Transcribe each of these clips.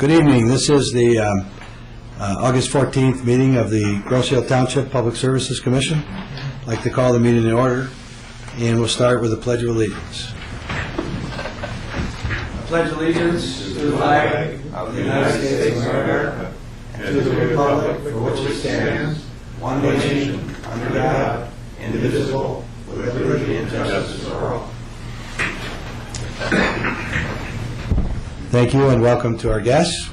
Good evening. This is the August 14th meeting of the Grosse Ile Township Public Services Commission. I'd like to call the meeting in order, and we'll start with the Pledge of Allegiance. I pledge allegiance to the flag of the United States of America and to the republic for which it stands, one nation, under God, indivisible, with liberty and justice for all. Thank you and welcome to our guests.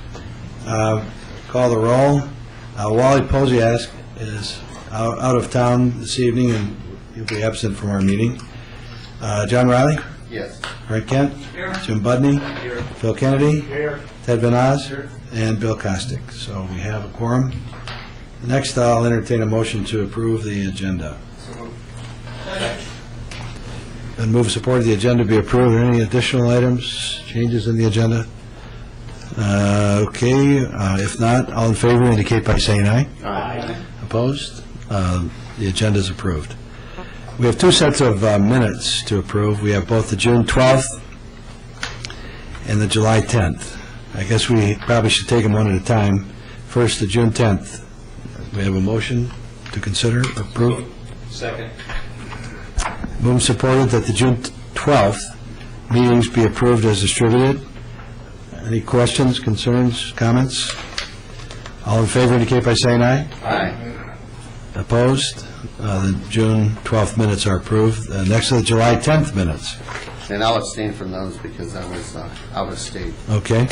Call the roll. Wally Posiask is out of town this evening and he'll be absent from our meeting. John Riley? Yes. Frank Kent? Here. Jim Budney? Here. Phil Kennedy? Here. Ted Van Oz? Here. And Bill Kostick. So we have a quorum. Next, I'll entertain a motion to approve the agenda. And move support of the agenda be approved. Are there any additional items, changes in the agenda? Okay. If not, all in favor indicate by saying aye. Aye. Opposed? The agenda is approved. We have two sets of minutes to approve. We have both the June 12th and the July 10th. I guess we probably should take them one at a time. First, the June 10th. We have a motion to consider, approve. Second. Move supported that the June 12th meetings be approved as distributed. Any questions, concerns, comments? All in favor indicate by saying aye. Aye. Opposed? The June 12th minutes are approved. Next are the July 10th minutes. And I'll abstain from those because I was out of state. Okay.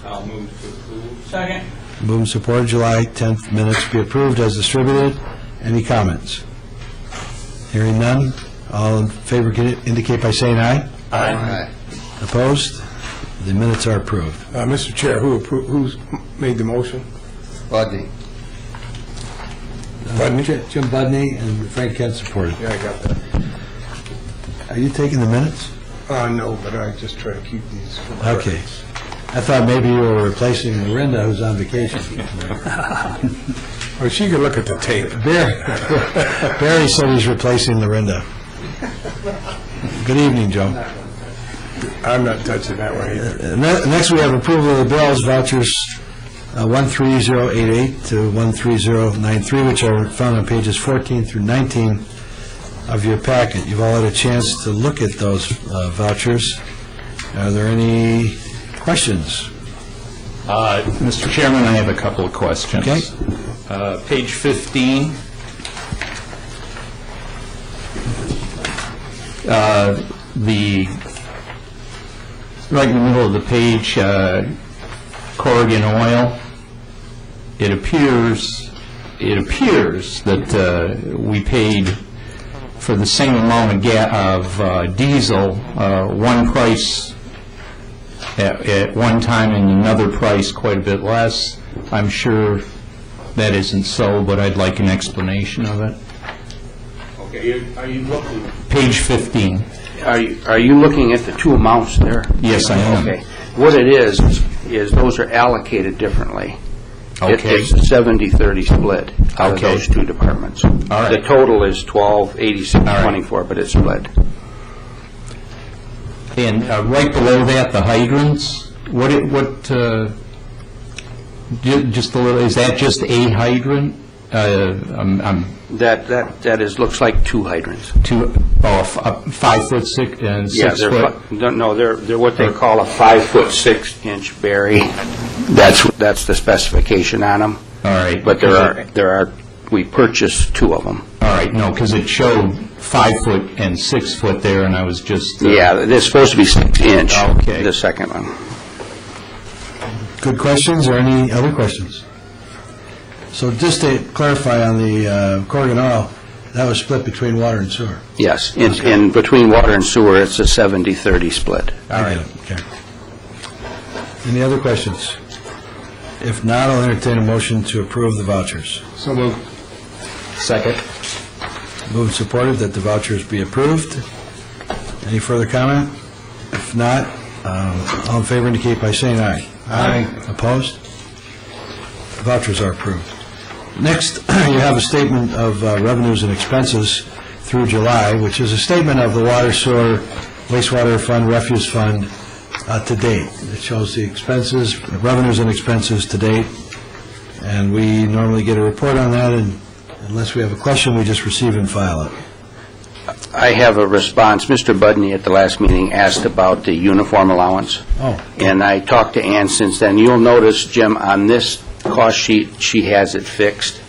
I'll move to approve. Second. Move supported July 10th minutes be approved as distributed. Any comments? Hearing none. All in favor indicate by saying aye. Aye. Opposed? The minutes are approved. Mr. Chair, who's made the motion? Budney. Jim Budney and Frank Kent supported. Yeah, I got that. Are you taking the minutes? No, but I just try to keep these for my Okay. records. I thought maybe you were replacing Lorinda, who's on vacation. Well, she could look at the tape. Barry said he's replacing Lorinda. Good evening, Joe. I'm not touching that one either. Next, we have approval of the bills, vouchers 13088 to 13093, which are found on pages 14 through 19 of your packet. You've all had a chance to look at those vouchers. Are there any questions? Mr. Chairman, I have a couple of questions. Okay. Page 15. Right in the middle of the page, Corrigan Oil. It appears that we paid for the same amount of diesel, one price at one time and another price quite a bit less. I'm sure that isn't so, but I'd like an explanation of it. Okay, are you looking? Page 15. Are you looking at the two amounts there? Yes, I am. Okay. What it is those are allocated differently. Okay. It's a 70-30 split out of Okay. those two departments. All right. The total is 128624, but it's split. And right below that, the hydrants. Just a little. Is that just a hydrant? That looks like two hydrants. 5 foot 6 and 6 foot. They're what they call a 5'6" Barry. That's the specification on them. All right. But we purchased two of them. All right. No, because it showed 5 foot and 6 foot there, and I was just. Yeah, they're supposed to be 6 inch. Okay. The second one. Good questions or any other questions? So just to clarify on the Corrigan Oil, that was split between water and sewer? Yes, in between water and sewer, it's a 70-30 split. All right. Okay. Any other questions? If not, I'll entertain a motion to approve the vouchers. So moved. Second. Moved and supported that the vouchers be approved. Any further comment? If not, all in favor indicate by saying aye. Aye. Opposed? The vouchers are approved. Next, you have a statement of revenues and expenses through July, which is a statement of the water, sewer, wastewater fund, refuse fund, to date. It shows the expenses, revenues and expenses to date, and we normally get a report on that, and unless we have a question, we just receive and file it. I have a response. Mr. Budney at the last meeting asked about the uniform allowance. Oh. And I talked to Ann since then. You'll notice, Jim, on this cost sheet, she has it fixed.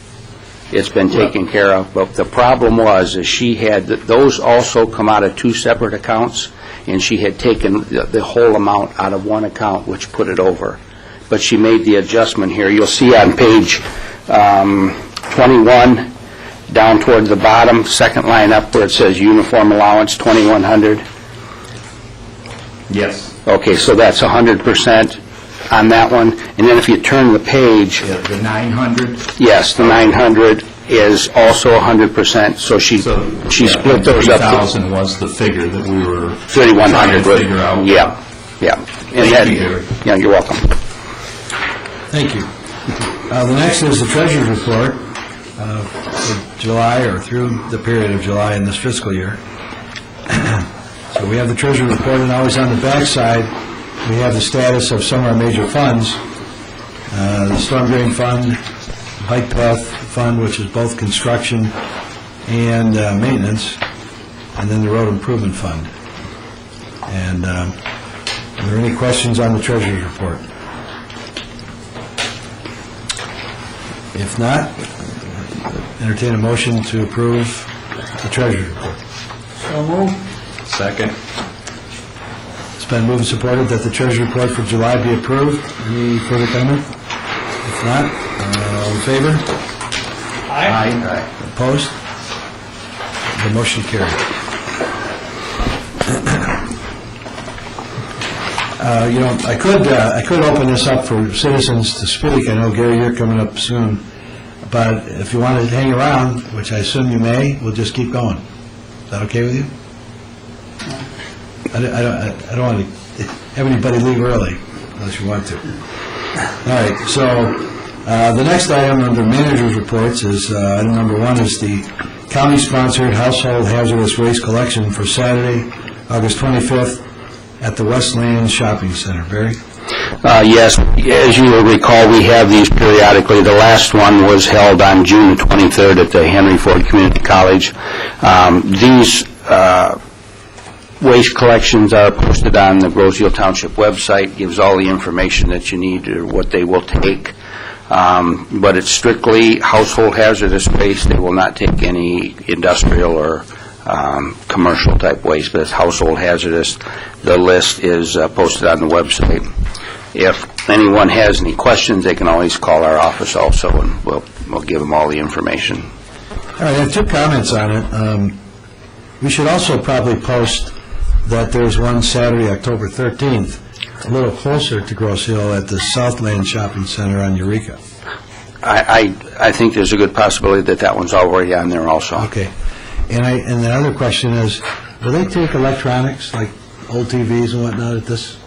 It's been taken care of. But the problem was, is she had, those also come out of two separate accounts, and she had taken the whole amount out of one account, which put it over. But she made the adjustment here. You'll see on page 21, down toward the bottom, second line up where it says uniform allowance, 2,100. Yes. Okay, so that's 100% on that one. And then if you turn the page, The 900? yes, the 900 is also 100%, so she split those up. 3,000 was the figure that we were 3,100. trying to figure out. Yeah, yeah. And Thank that- you, Gary. Yeah, you're welcome. Thank you. The next is the treasurer's report for July, or through the period of July in this fiscal year. So we have the treasurer's report, and always on the back side, we have the status of some of our major funds. The storm drain fund, bike path fund, which is both construction and maintenance, and then the road improvement fund. And are there any questions on the treasurer's report? If not, entertain a motion to approve the treasurer's report. So moved. Second. It's been moved and supported that the treasurer's report for July be approved. Any further comment? If not, all in favor? Aye. Opposed? The motion carried. I could open this up for citizens to speak. I know, Gary, you're coming up soon. But if you want to hang around, which I assume you may, we'll just keep going. Is that okay with you? I don't want to have anybody leave early unless you want to. All right, so the next item under manager's reports is, item number 1 is the county-sponsored household hazardous waste collection for Saturday, August 25th at the Westland Shopping Center. Barry? Yes, as you will recall, we have these periodically. The last one was held on June 23rd at the Henry Ford Community College. These waste collections are posted on the Rosehill Township website, gives all the information that you need or what they will take. But it's strictly household hazardous waste. They will not take any industrial or commercial type waste, but it's household hazardous. The list is posted on the website. If anyone has any questions, they can always call our office also, and we'll give them all the information. All right, I have 2 comments on it. We should also probably post that there's one Saturday, October 13th, a little closer to Grosse Hill at the Southland Shopping Center on Eureka. I think there's a good possibility that that one's already on there also. Okay. And the other question is, do they take electronics, like old TVs and whatnot at this?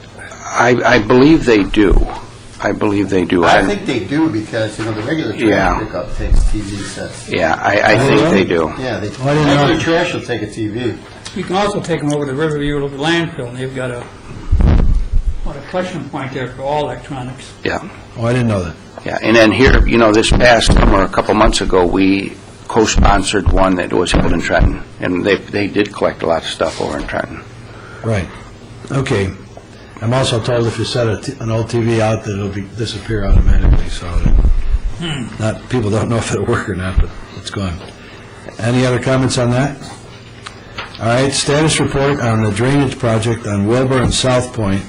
I believe they do. I believe they do. I think they do because, the regular Yeah. trash pickup takes TV sets. Yeah, I think they do. Yeah, I didn't know. regular trash will take a TV. You can also take them over to Riverview landfill, and they've got a collection point there for all electronics. Yeah, Oh, I didn't know that. yeah. And then here, this past summer, a couple months ago, we co-sponsored one that was held in Trenton, and they did collect a lot of stuff over in Trenton. Right. Okay. I'm also told if you set an old TV out, that it'll disappear automatically, so people don't know if it'll work or not, but it's gone. Any other comments on that? All right, status report on the drainage project on Wilbur and South Point.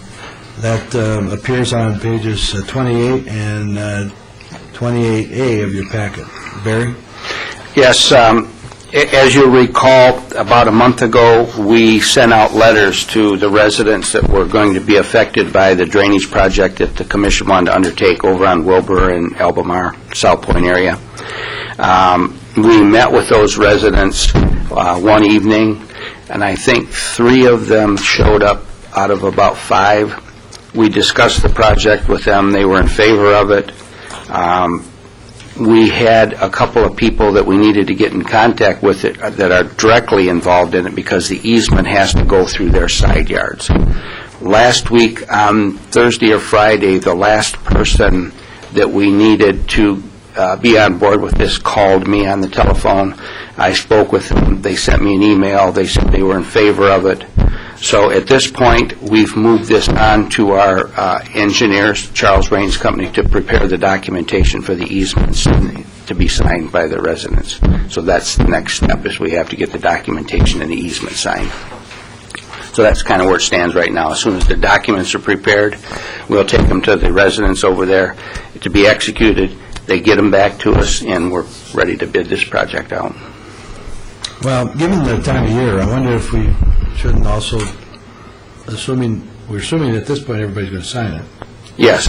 That appears on pages 28 and 28A of your packet. Barry? Yes, as you recall, about a month ago, we sent out letters to the residents that were going to be affected by the drainage project that the commission wanted to undertake over on Wilbur and Albemarle, South Point area. We met with those residents one evening, and I think 3 of them showed up out of about 5. We discussed the project with them. They were in favor of it. We had a couple of people that we needed to get in contact with that are directly involved in it because the easement has to go through their side yards. Last week, on Thursday or Friday, the last person that we needed to be on board with this called me on the telephone. I spoke with them. They sent me an email. They said they were in favor of it. So at this point, we've moved this on to our engineers, Charles Raines Company, to prepare the documentation for the easements to be signed by the residents. So that's the next step, is we have to get the documentation and the easement signed. So that's kind of where it stands right now. As soon as the documents are prepared, we'll take them to the residents over there to be executed. They get them back to us, and we're ready to bid this project out. Well, given the time of year, I wonder if we shouldn't also, we're assuming at this point everybody's going to sign it. Yes.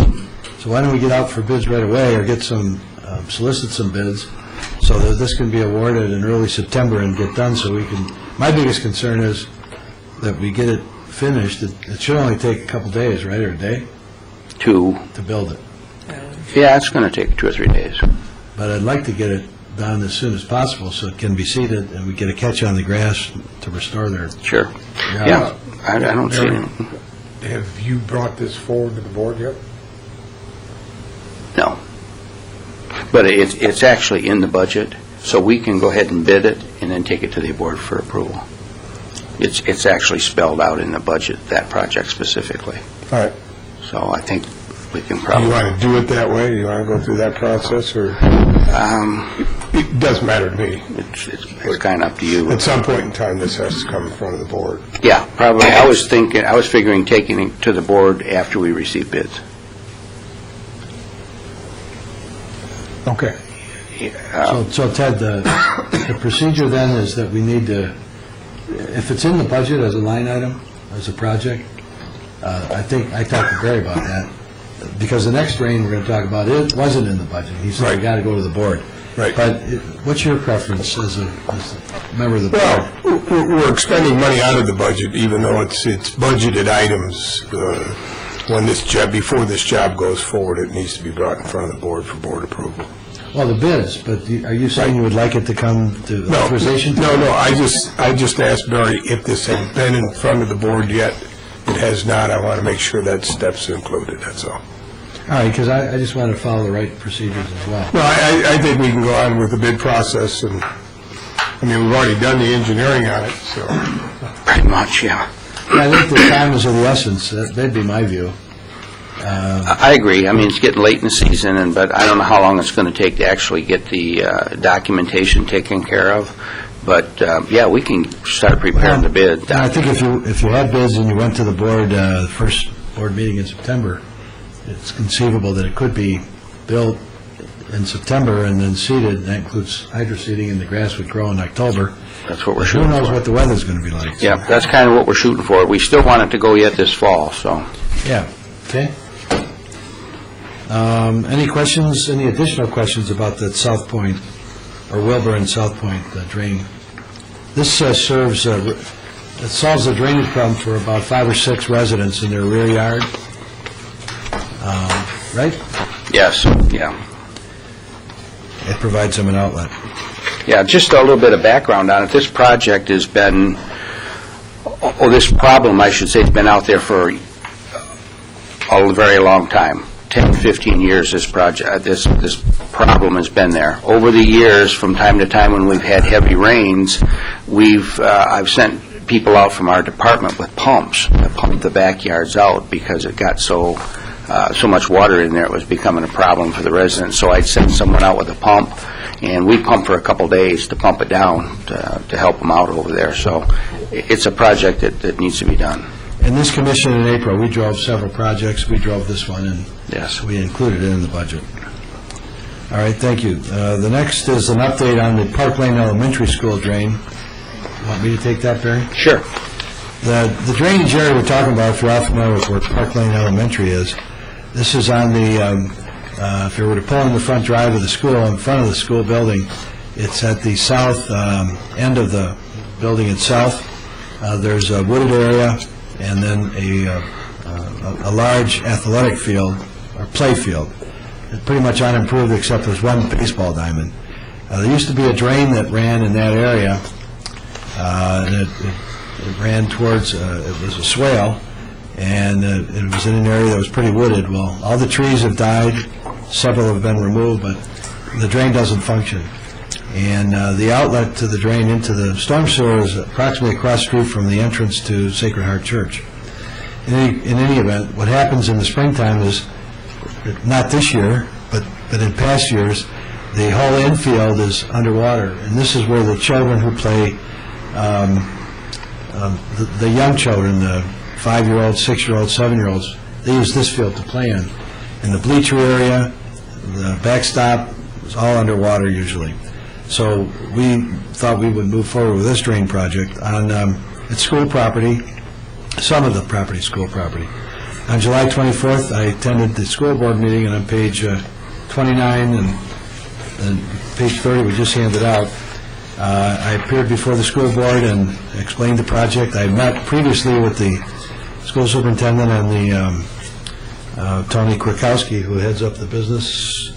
So why don't we get out for bids right away, or get some, solicit some bids, so that this can be awarded in early September and get done, so we can, my biggest concern is that we get it finished. It should only take a couple days, right, or a day, To build it. Yeah, it's going to take 2 or 3 days. But I'd like to get it done as soon as possible, so it can be seeded, and we get a catch on the grass to restore their... Sure. Yeah, I don't see it. Have you brought this forward to the board yet? No. But it's actually in the budget, so we can go ahead and bid it and then take it to the board for approval. It's actually spelled out in the budget, that project specifically. All right. So I think we can Do you probably... want to do it that way? Do you want to go through that process, or? It doesn't matter to me. It's kind of up to you. At some point in time, this has to come in front of the board. Yeah, probably. I was figuring taking it to the board after we receive bids. Okay. So Ted, the procedure then is that we need to, if it's in the budget as a line item, as a project, I think, I talked to Barry about that, because the next drain we're going to talk about, it wasn't in the budget. He said, Right. we got to go to the board. Right. But what's your preference as a member of the board? Well, we're expending money out of the budget, even though it's budgeted items. When this job, before this job goes forward, it needs to be brought in front of the board for board approval. Well, the bids, but are you saying you would like it to come to authorization? No, I just asked Barry if this had been in front of the board yet. It has not. I want to make sure that step's included, that's all. All right, because I just want to follow the right procedures as well. No, I think we can go on with the bid process, and, I mean, we've already done the engineering on it, so. Pretty much, yeah. I think the time is of the essence. That'd be my view. I agree. I mean, it's getting late in the season, but I don't know how long it's going to take to actually get the documentation taken care of. But, yeah, we can start preparing the bid. I think if you had bids and you went to the board, the first board meeting in September, it's conceivable that it could be built in September and then seeded. That includes hydro seeding, and the grass would grow in October. That's what we're Who shooting for. knows what the weather's going to be like. Yeah, that's kind of what we're shooting for. We still want it to go yet this fall, so. Yeah, okay. Any questions, any additional questions about that South Point, or Wilbur and South Point drain? This solves the drainage problem for about 5 or 6 residents in their rear yard, right? Yes, yeah. It provides them an outlet. Yeah, just a little bit of background on it. This project has been, this problem, I should say, has been out there for a very long time. 10, 15 years this problem has been there. Over the years, from time to time when we've had heavy rains, I've sent people out from our department with pumps to pump the backyards out because it got so much water in there, it was becoming a problem for the residents. So I'd send someone out with a pump, and we pumped for a couple days to pump it down to help them out over there. So it's a project that needs to be done. In this commission in April, we drove several projects. We drove this one, and Yes. we included it in the budget. All right, thank you. The next is an update on the Park Lane Elementary School drain. Want me to take that, Barry? Sure. The drainage area we're talking about, if you're all familiar with where Park Lane Elementary is, this is on the, if you were to pull in the front drive of the school, in front of the school building, it's at the south end of the building itself. There's a wooded area, and then a large athletic field, or play field. It's pretty much unimproved except there's one baseball diamond. There used to be a drain that ran in that area, and it ran towards, it was a swale, and it was in an area that was pretty wooded. Well, all the trees have died, several have been removed, but the drain doesn't function. And the outlet to the drain into the storm sewer is approximately across the street from the entrance to Sacred Heart Church. In any event, what happens in the springtime is, not this year, but in past years, the whole infield is underwater, and this is where the children who play, the young children, the 5-year-olds, 6-year-olds, 7-year-olds, they use this field to play in. In the bleacher area, the backstop is all underwater usually. So we thought we would move forward with this drain project on its school property, some of the property, school property. On July 24th, I attended the school board meeting, and on page 29 and page 30 we just handed out, I appeared before the school board and explained the project. I met previously with the school superintendent and the Tony Krakowski, who heads up the business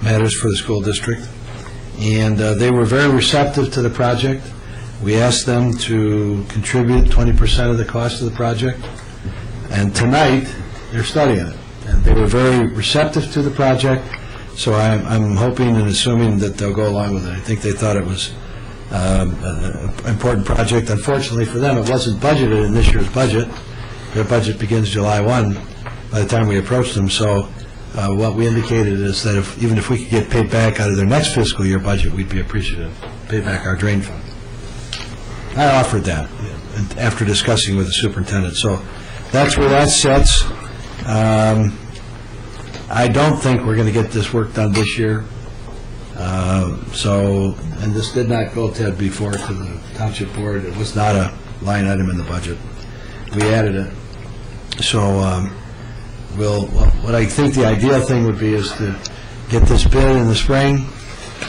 matters for the school district. And they were very receptive to the project. We asked them to contribute 20% of the cost of the project, and tonight they're studying it. And they were very receptive to the project, so I'm hoping and assuming that they'll go along with it. I think they thought it was an important project. Unfortunately for them, it wasn't budgeted in this year's budget. Their budget begins July 1 by the time we approached them, so what we indicated is that even if we could get paid back out of their next fiscal year budget, we'd be appreciative, pay back our drain fund. I offered that after discussing with the superintendent, so that's where that sits. I don't think we're going to get this work done this year, and this did not go, Ted, before to the township board. It was not a line item in the budget. We added it, so what I think the ideal thing would be is to get this bid in the spring,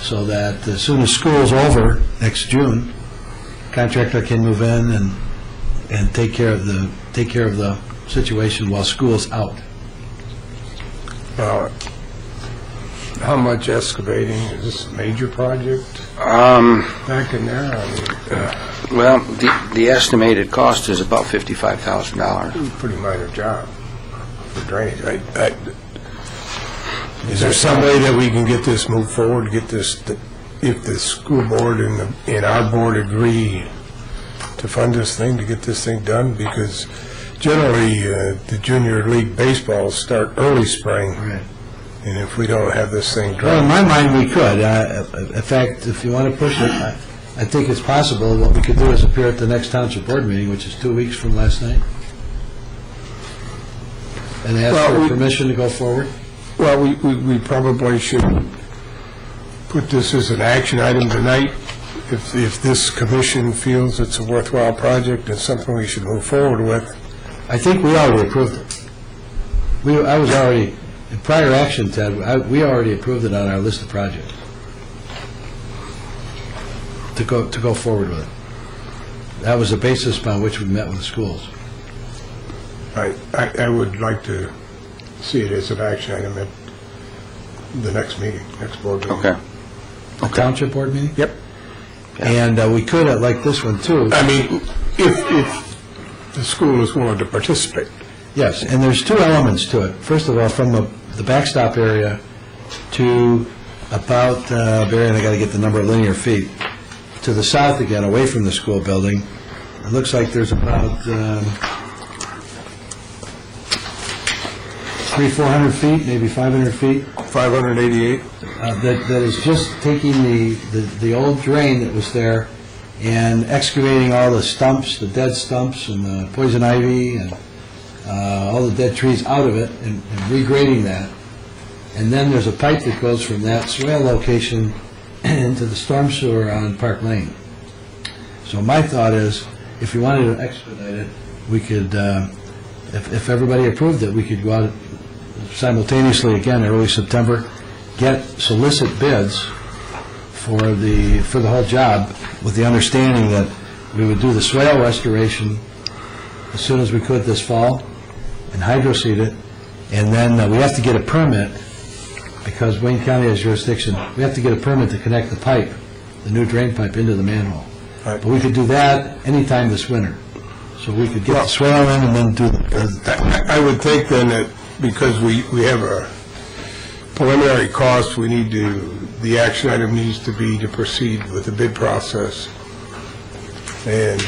so that as soon as school's over next June, contractor can move in and take care of the situation while school's out. How much excavating? Is this a major project back in there? Well, the estimated cost is about $55,000. Pretty minor job for drainage. Is there some way that we can get this moved forward, get this, if the school board and our board agree to fund this thing, to get this thing done? Because generally, the junior league baseballs start early spring. Right. And if we don't have this thing Well, in done... my mind, we could. In fact, if you want to push it, I think it's possible. What we could do is appear at the next township board meeting, which is 2 weeks from last night, and ask for permission to go forward. Well, we probably should put this as an action item tonight. If this commission feels it's a worthwhile project and something we should move forward with. I think we already approved it. I was already, in prior action, Ted, we already approved it on our list of projects to go forward with it. That was the basis upon which we met with the schools. I would like to see it as an action item at the next meeting, next board meeting. Okay. The township board meeting? Yep. And we could, like this one, too. I mean, if the school is willing to participate. Yes, and there's two elements to it. First of all, from the backstop area to about, Barry, and I got to get the number of linear feet, to the south again, away from the school building, it looks like there's about 300-400 feet, maybe 500 feet. 588? That is just taking the old drain that was there and excavating all the stumps, the dead stumps and the poison ivy and all the dead trees out of it and regrading that. And then there's a pipe that goes from that swale location into the storm sewer on Park Lane. So my thought is, if you wanted to expedite it, we could, if everybody approved it, we could go out simultaneously again early September, solicit bids for the whole job, with the understanding that we would do the swale restoration as soon as we could this fall and hydroseed it, and then we have to get a permit, because Wayne County has jurisdiction. We have to get a permit to connect the pipe, the new drain pipe, into the manhole. Right. But we could do that anytime this winter. So we could get the swearing in and then do I would think then that because we have a preliminary cost, the action item needs to be to proceed with the bid process and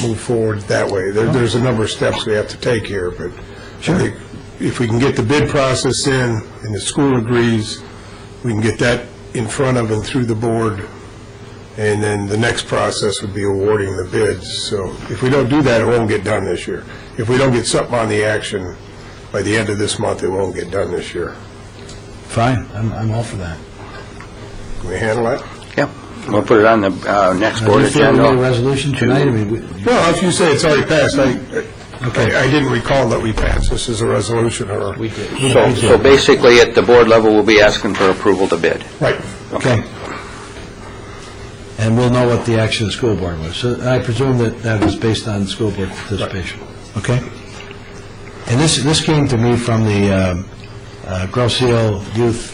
move forward that way. There's a number of steps we have to take here, but I think if we can get the bid process in and the school agrees, we can get that in front of and through the board, and then the next process would be awarding the bids. So if we don't do that, it won't get done this year. If we don't get something on the action by the end of this month, it won't get done this year. Fine, I'm all for that. Can we handle that? Yep, we'll put it on the next board Do you feel we need a agenda. resolution tonight? I mean, Well, if you say it's already passed, I didn't recall that we passed this as a resolution or... We did. So basically, at the board level, we'll be asking for approval to bid. Right. okay. And we'll know what the action of the school board was. So I presume that was based on school board participation. Okay? And this came to me from the Grosse Ile Youth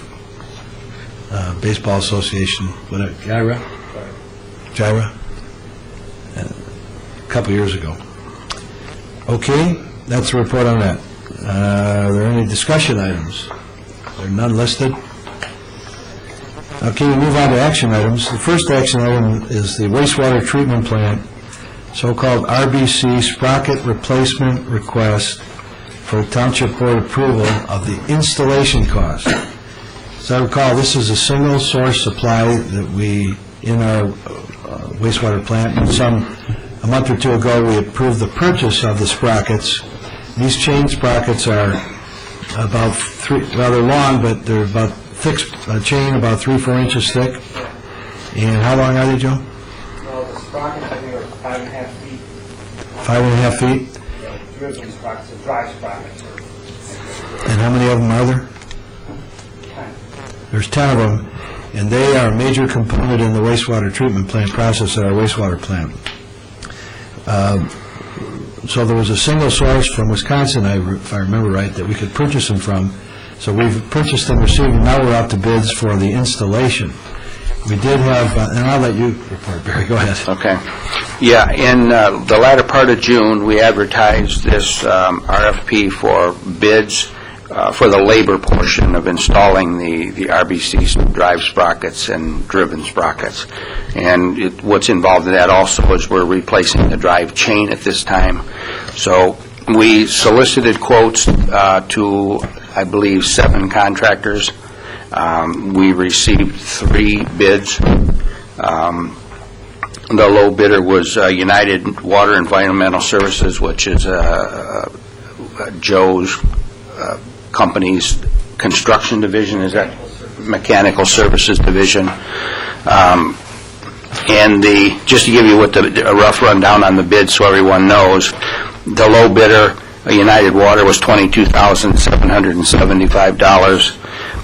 Baseball Association, Gyra? A couple years ago. Okay, that's a report on that. Are there any discussion items? There are none listed. Okay, we move on to action items. The first action item is the wastewater treatment plant, so-called RBC sprocket replacement request for Township Board approval of the installation cost. As I recall, this is a single source supply that we, in our wastewater plant, a month or two ago, we approved the purchase of the sprockets. These chain sprockets are about rather long, but they're about thick chain, about 3-4 inches thick. And how long are they, Joe? Well, the sprockets, I think, are 5.5 feet. 5.5 feet. Driven sprockets, the dry sprockets. And how many of them are there? 10. There's 10 of them, and they are a major component in the wastewater treatment plant process at our wastewater plant. So there was a single source from Wisconsin, if I remember right, that we could purchase them from. So we've purchased them, received them, now we're out to bids for the installation. We did have, and I'll let you report, Barry, go ahead. Okay. Yeah, in the latter part of June, we advertised this RFP for bids for the labor portion of installing the RBC drive sprockets and driven sprockets. And what's involved in that also is we're replacing the drive chain at this time. So we solicited quotes to, I believe, 7 contractors. We received 3 bids. The low bidder was United Water Environmental Services, which is Joe's company's construction division, is that mechanical services division. And just to give you a rough rundown on the bid so everyone knows, the low bidder, United Water, was $22,775.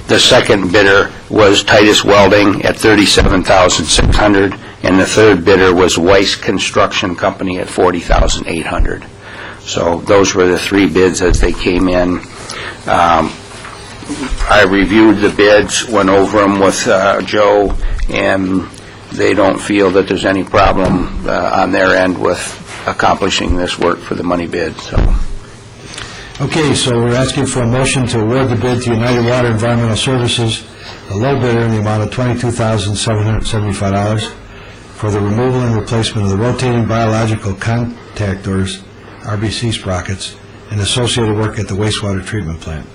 The second bidder was Titus Welding at $37,600, and the third bidder was Weiss Construction Company at $40,800. So those were the 3 bids as they came in. I reviewed the bids, went over them with Joe, and they don't feel that there's any problem on their end with accomplishing this work for the money bid. So. Okay, so we're asking for a motion to award the bid to United Water Environmental Services, the low bidder, in the amount of $22,775 for the removal and replacement of the rotating biological contactors, RBC sprockets, and associated work at the wastewater treatment plant.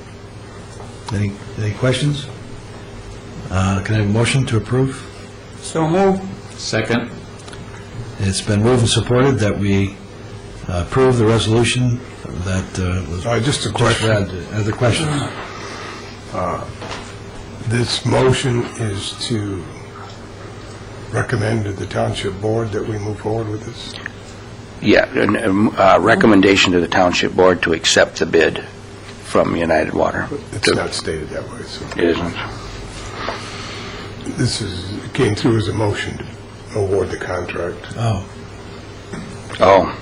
Any questions? Can I have a motion to approve? So move. Second. It's been moved and supported that we approve the resolution that was Just a question. read. Other questions? This motion is to recommend to the Township Board that we move forward with this? Yeah, a recommendation to the Township Board to accept the bid from United Water. It's not stated that way, so. It isn't. It came through as a motion to award the contract. Oh. Oh,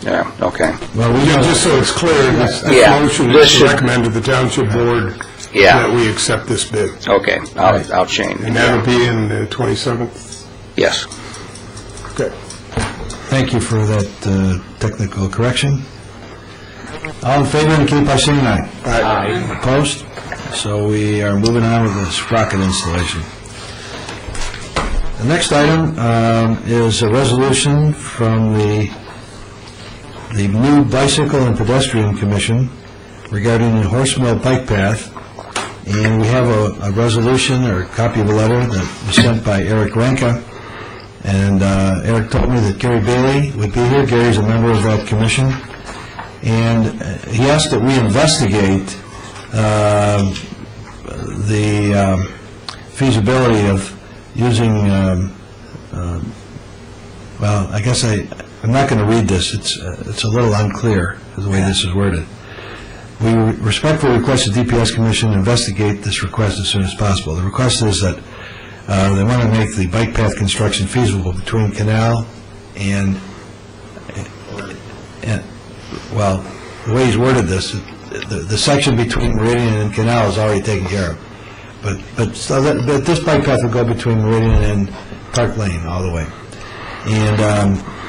yeah, okay. Well, Just so it's clear, this Yeah, motion this is to should- recommend to the Township Board Yeah. that we accept this bid. Okay, I'll change. And that'll be in the 27th? Yes. Okay. Thank you for that technical correction. All in favor, indicate by saying aye. Aye. Opposed? So we are moving on with the sprocket installation. The next item is a resolution from the new Bicycle and Pedestrian Commission regarding the Horse Mill Bike Path. And we have a resolution or a copy of a letter that was sent by Eric Ranka. And Eric told me that Gary Bailey would be here. Gary's a member of that commission. And he asked that we investigate the feasibility of using, well, I guess I'm not going to read this. It's a little unclear the way this is worded. We respectfully request the DPS Commission investigate this request as soon as possible. The request is that they want to make the bike path construction feasible between Canal and well, the way he's worded this, the section between Meridian and Canal is already taken care of. But this bike path will go between Meridian and Park Lane all the way. And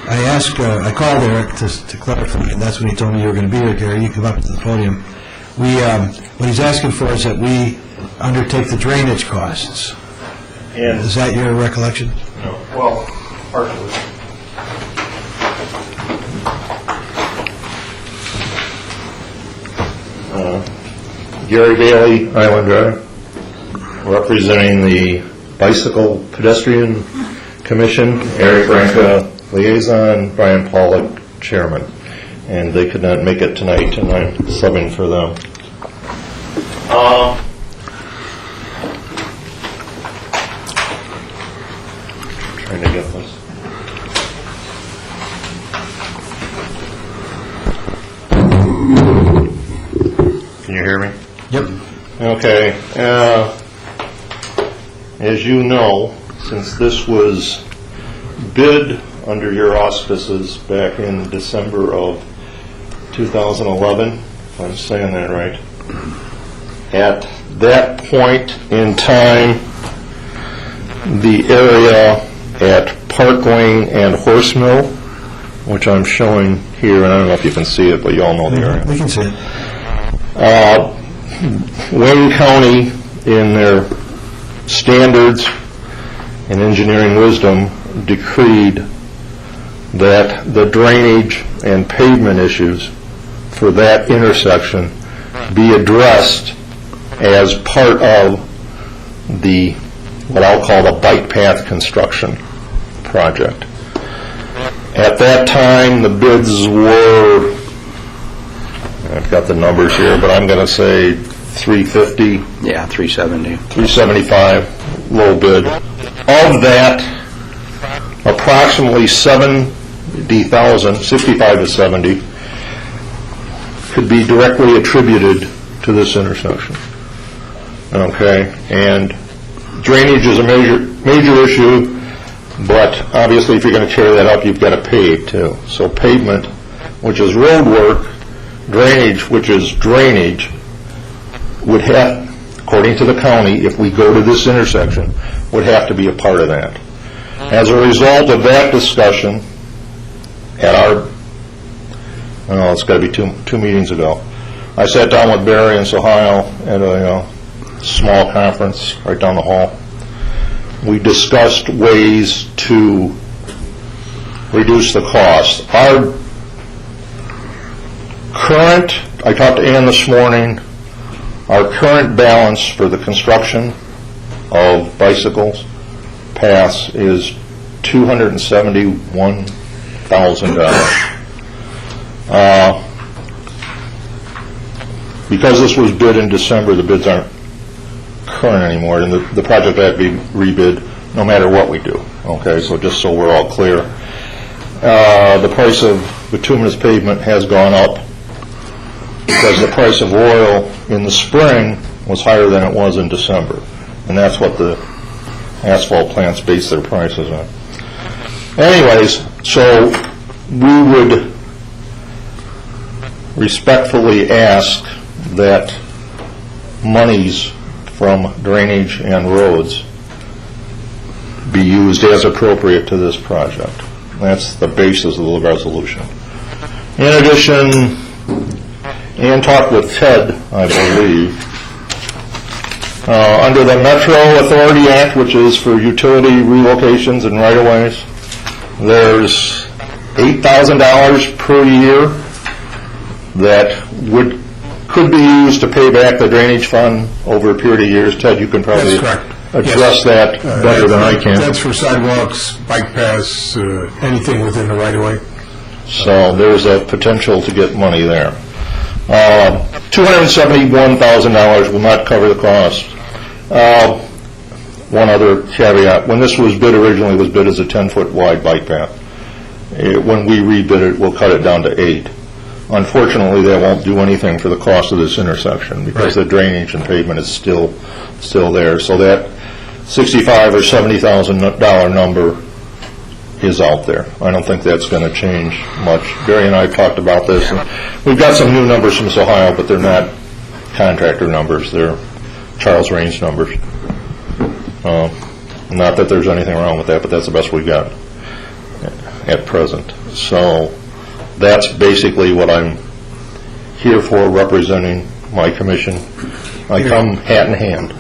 I called Eric to clarify, and that's when he told me you were going to be here, Gary. You come up to the podium. What he's asking for is that we undertake the drainage costs. And is that your recollection? no, well, partially. Gary Bailey, Island Drive, representing the Bicycle Pedestrian Commission, Eric Ranka, liaison, Brian Pollock, chairman. And they could not make it tonight, and I'm subbing for them. Trying to get this. Can you hear me? Yep. Okay. As you know, since this was bid under your auspices back in December of 2011, if I'm saying that right, at that point in time, the area at Park Lane and Horse Mill, which I'm showing here, and I don't know if you can see it, but you all know the area. We can see it. Wayne County, in their standards and engineering wisdom, decreed that the drainage and pavement issues for that intersection be addressed as part of the, what I'll call the bike path construction project. At that time, the bids were, I've got the numbers here, but I'm going to say $350. Yeah, 370. $375, low bid. Of that, approximately 70,000, 65 to 70, could be directly attributed to this intersection. Okay, and drainage is a major issue, but obviously if you're going to tear that up, you've got to pave too. So pavement, which is road work, drainage, which is drainage, would have, according to the county, if we go to this intersection, would have to be a part of that. As a result of that discussion, at our, it's got to be two meetings ago, I sat down with Barry and Sohail at a small conference right down the hall. We discussed ways to reduce the cost. Our current, I talked to Ann this morning, our current balance for the construction of bicycles paths is $271,000. Because this was bid in December, the bids aren't current anymore, and the project had to be rebid no matter what we do. Okay, so just so we're all clear. The price of bituminous pavement has gone up because the price of oil in the spring was higher than it was in December. And that's what the asphalt plants base their prices on. Anyways, so we would respectfully ask that monies from drainage and roads be used as appropriate to this project. That's the basis of the resolution. In addition, Ann talked with Ted, I believe, under the Metro Authority Act, which is for utility relocations and right-of-ways, there's $8,000 per year that could be used to pay back the drainage fund over a period of years. Ted, you can probably address that better than I can. That's for sidewalks, bike paths, anything within the right-of-way. So there's a potential to get money there. $271,000 will not cover the cost. One other caveat, when this was bid originally, it was bid as a 10-foot wide bike path. When we rebid it, we'll cut it down to 8. Unfortunately, that won't do anything for the cost of this intersection because the drainage and pavement is still there. So that $65,000 or $70,000 number is out there. I don't think that's going to change much. Barry and I talked about this. And we've got some new numbers from Ohio, but they're not contractor numbers. They're Charles Rains numbers. Not that there's anything wrong with that, but that's the best we've got at present. So that's basically what I'm here for, representing my commission. I come hat in hand.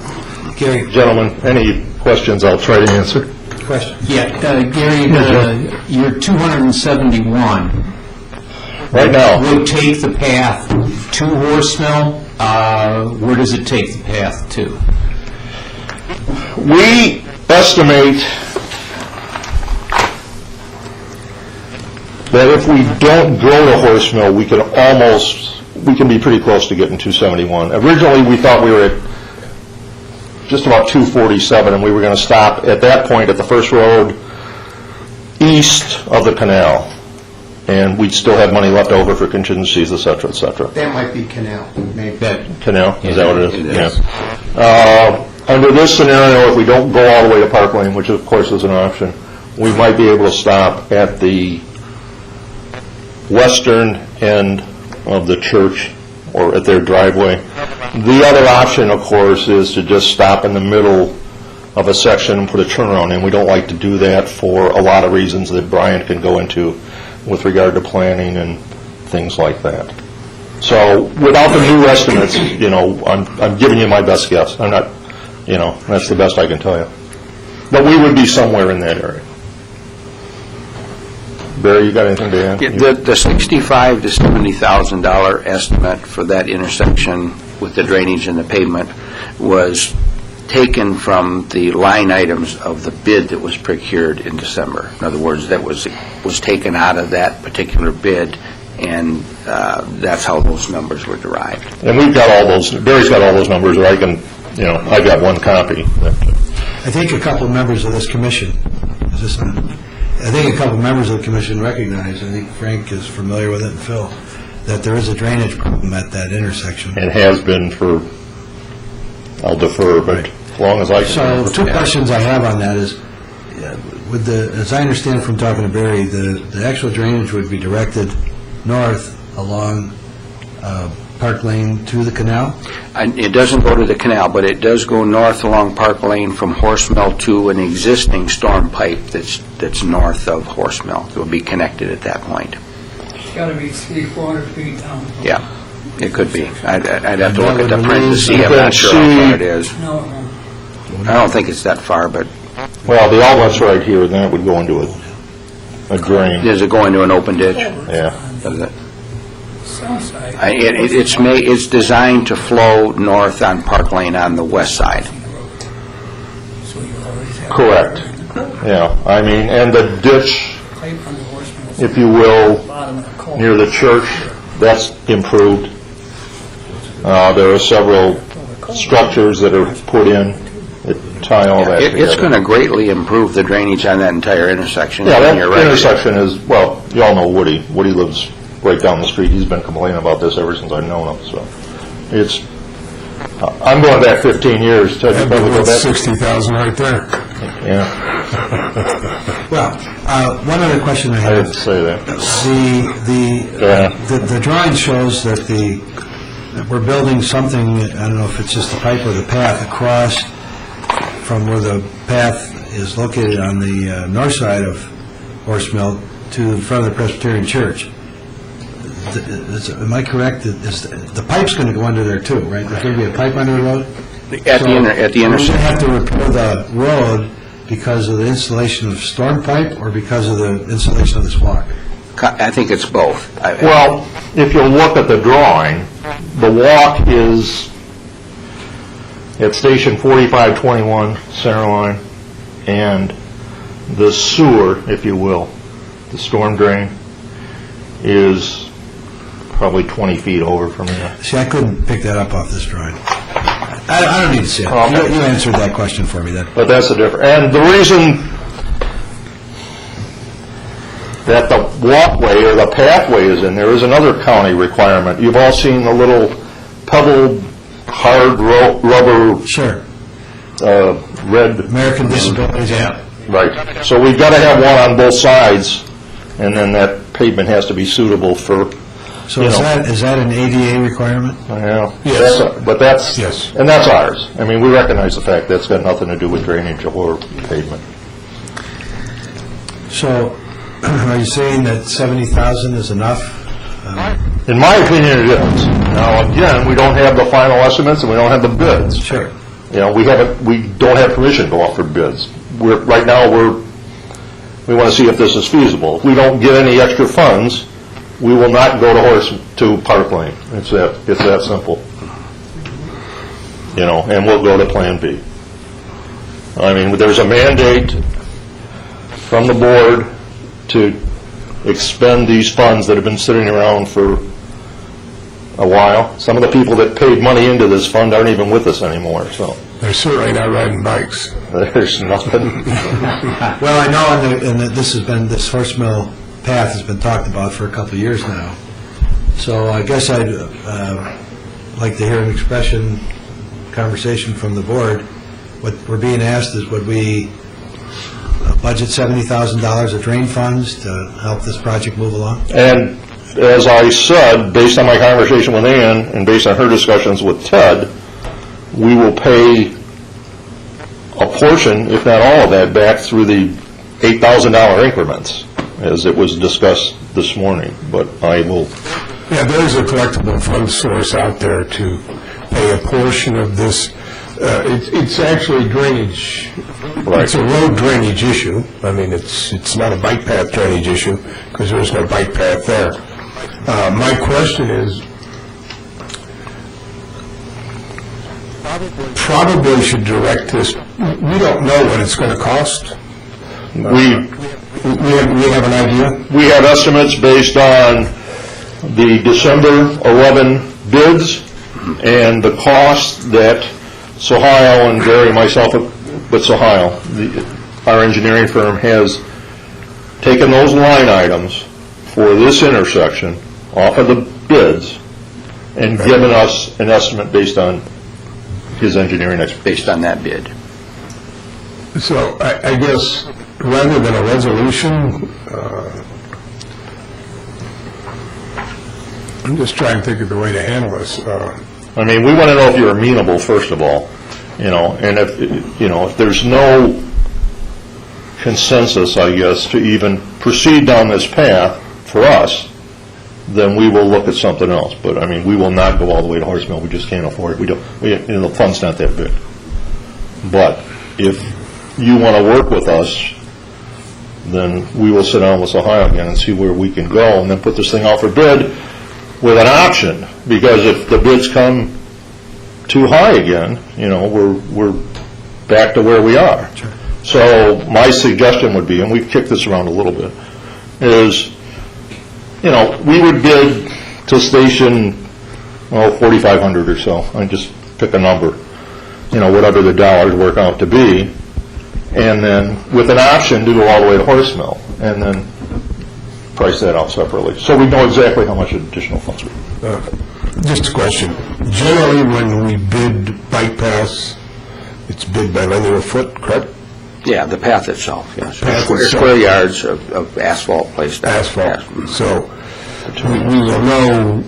Gary. Gentlemen, any questions I'll try to answer. Question? Yeah, Gary, your 271 right now would take the path to Horse Mill. Where does it take the path to? we estimate that if we don't go to Horse Mill, we can be pretty close to getting 271. Originally, we thought we were at just about 247, and we were going to stop at that point at the first road east of the canal, and we'd still have money left over for contingencies, et cetera, et cetera. That might be Canal, maybe. Canal, is that what it is? It is. Yeah. Under this scenario, if we don't go all the way to Park Lane, which of course is an option, we might be able to stop at the western end of the church or at their driveway. The other option, of course, is to just stop in the middle of a section and put a turnaround in. We don't like to do that for a lot of reasons that Brian can go into with regard to planning and things like that. So without the new estimates, I'm giving you my best guess. I'm not, that's the best I can tell you. But we would be somewhere in that area. Barry, you got anything to add? Yeah, the $65,000 to $70,000 estimate for that intersection with the drainage and the pavement was taken from the line items of the bid that was procured in December. In other words, that was taken out of that particular bid, and that's how those numbers were derived. And we've got all those, Barry's got all those numbers, or I can, I've got one copy. I think a couple of members of this commission, I think a couple of members of the commission recognize, I think Frank is familiar with it, and Phil, that there is a drainage problem at that intersection. It has been for, I'll defer, but as long as I can remember. So two questions I have on that is, as I understand from talking to Barry, the actual drainage would be directed north along Park Lane to the canal? And it doesn't go to the canal, but it does go north along Park Lane from Horse Mill to an existing storm pipe that's north of Horse Mill. It will be connected at that point. It's got to be 300-400 feet down. Yeah, it could be. I'd have to look at the print to see. I'm not sure how far it is. No. I don't think it's that far, but Well, the outlet's right here, then it would go into a drain. does it go into an open ditch? Yeah. Does it? South side. It's designed to flow north on Park Lane on the west side. So you always have Correct. Yeah, I mean, and the ditch, pipe on the horseman. if you will, Bottom of the culvert. near the church, that's improved. There are several structures that are put in that tie all that together. It's going to greatly improve the drainage on that entire intersection. Yeah, that You're right. intersection is, well, you all know Woody. Woody lives right down the street. He's been complaining about this ever since I've known him, so it's, I'm going back 15 years. Ted, you probably go That's back. 60,000 right there. Yeah, Well, one other question I I have. didn't say that. The drawing shows that that we're building something, I don't know if it's just the pipe or the path, across from where the path is located on the north side of Horse Mill to the front of the Presbyterian Church, am I correct? The pipe's going to go under there too, right? There's going to be a pipe under the road? At the We intersection. have to repair the road because of the installation of storm pipe or because of the installation of this walk? I think it's both. Well, if you look at the drawing, the walk is at Station 4521, center line, and the sewer, if you will, the storm drain, is probably 20 feet over from here. See, I couldn't pick that up off this drawing. I don't need to see it. Okay. You answered that question for me then. But that's the difference. And the reason that the walkway or the pathway is in there is another county requirement. You've all seen the little pebble, hard rubber, Sure. red... American Disabilities Act. Right. So we've got to have one on both sides, and then that pavement has to be suitable for, So you is know. that an ADA requirement? Yeah. Yes. But that's... Yes. And that's ours. I mean, we recognize the fact that's got nothing to do with drainage or pavement. So are you saying that 70,000 is enough? In my opinion, it is. Now, again, we don't have the final estimates and we don't have the bids. Sure. You know, we don't have permission to go out for bids. Right now, we want to see if this is feasible. If we don't get any extra funds, we will not go to Park Lane. It's that simple. You know, and we'll go to Plan B. I mean, there's a mandate from the board to expend these funds that have been sitting around for a while. Some of the people that paid money into this fund aren't even with us anymore, so They're certainly not riding bikes. there's nothing. Well, I know, and this horse mill path has been talked about for a couple of years now. So I guess I'd like to hear an expression, conversation from the board. What we're being asked is, would we budget $70,000 of drain funds to help this project move along? And as I said, based on my conversation with Ann and based on her discussions with Ted, we will pay a portion, if not all of that, back through the $8,000 increments, as it was discussed this morning. But I will... Yeah, there's a collectible fund source out there to pay a portion of this. It's actually drainage. Right. It's a road drainage issue. I mean, it's not a bike path drainage issue because there's no bike path there. My question is, probably should direct this. We don't know what it's going to cost. We have an idea. We have estimates based on the December 11 bids and the cost that Sohio and Gary, myself, but Sohio, our engineering firm, has taken those line items for this intersection off of the bids and given us an estimate based on his engineering expertise. Based on that bid. So I guess rather than a resolution, I'm just trying to think of the way to handle this. I mean, we want to know if you're amenable, first of all, you know, and if there's no consensus, I guess, to even proceed down this path for us, then we will look at something else. But, I mean, we will not go all the way to Horse Mill. We just can't afford it. The fund's not that big. But if you want to work with us, then we will sit down with Ohio again and see where we can go and then put this thing out for bid with an option. Because if the bids come too high again, you know, we're back to where we are. Sure. So my suggestion would be, and we've kicked this around a little bit, is, you know, we would bid to station, 4,500 or so. I just pick a number, you know, whatever the dollars work out to be, and then with an option to go all the way to Horse Mill, and then price that out separately. So we know exactly how much additional funds we Just a question. Generally, when we bid bike paths, it's bid by linear foot, correct? Yeah, the path itself, yes. Path itself. Square yards of asphalt placed down. Asphalt. So we will know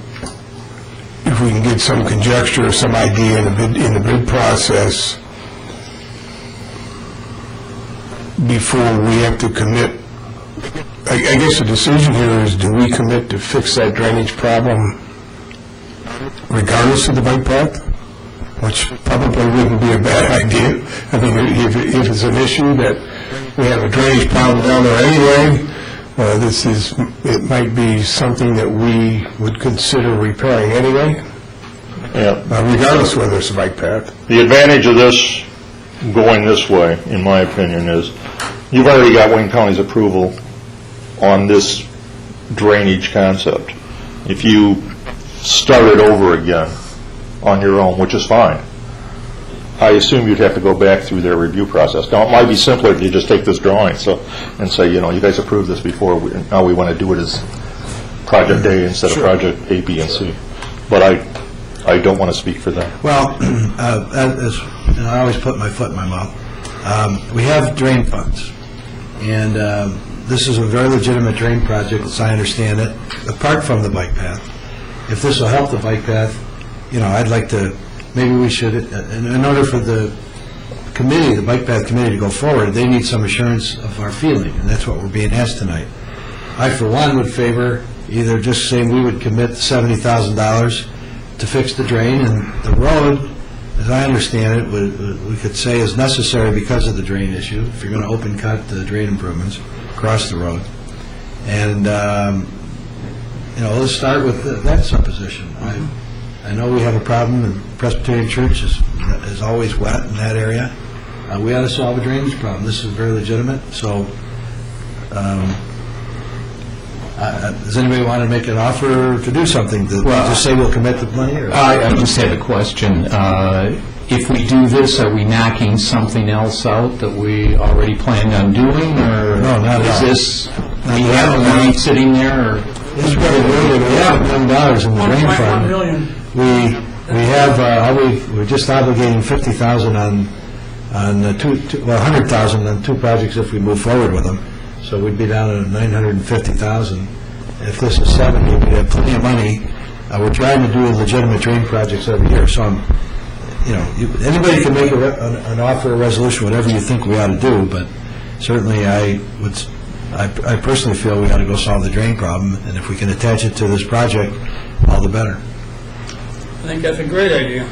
if we can get some conjecture or some idea in the bid process before we have to commit I guess the decision here is, do we commit to fix that drainage problem regardless of the bike path? Which probably wouldn't be a bad idea. I mean, if it's an issue that we have a drainage problem down there anyway, it might be something that we would consider repairing anyway, Yeah. regardless of whether it's a bike path. The advantage of this going this way, in my opinion, is you've already got Wayne County's approval on this drainage concept. If you start it over again on your own, which is fine, I assume you'd have to go back through their review process. Now, it might be simpler if you just take this drawing and say, you guys approved this before, now we want to do it as Project A instead of Project A, B, and C. But I don't want to speak for them. Well, I always put my foot in my mouth. We have drain funds, and this is a very legitimate drain project, as I understand it, apart from the bike path. If this will help the bike path, I'd like to, maybe we should, in order for the committee, the bike path committee to go forward, they need some assurance of our feeling, and that's what we're being asked tonight. I, for one, would favor either just saying we would commit $70,000 to fix the drain, and the road, as I understand it, we could say is necessary because of the drain issue, if you're going to open cut the drain improvements across the road. And, let's start with that supposition. I know we have a problem, and Presbyterian Church is always wet in that area. We ought to solve a drainage problem. This is very legitimate, so does anybody want to make an offer to do something? Just say we'll commit the money? Or? I just had a question. If we do this, are we knocking something else out that we already planned on doing, or no, not at all. is this, we have the money sitting there, or? It's really good. We have $1 million in the drain fund. We're just obligating $50,000 on $100,000 on two projects if we move forward with them. So we'd be down to $950,000. If this is 70, we'd have plenty of money. We're trying to do legitimate drain projects every year. So anybody can make an offer, a resolution, whatever you think we ought to do. But certainly, I personally feel we ought to go solve the drain problem. And if we can attach it to this project, all the better. I think that's a great idea.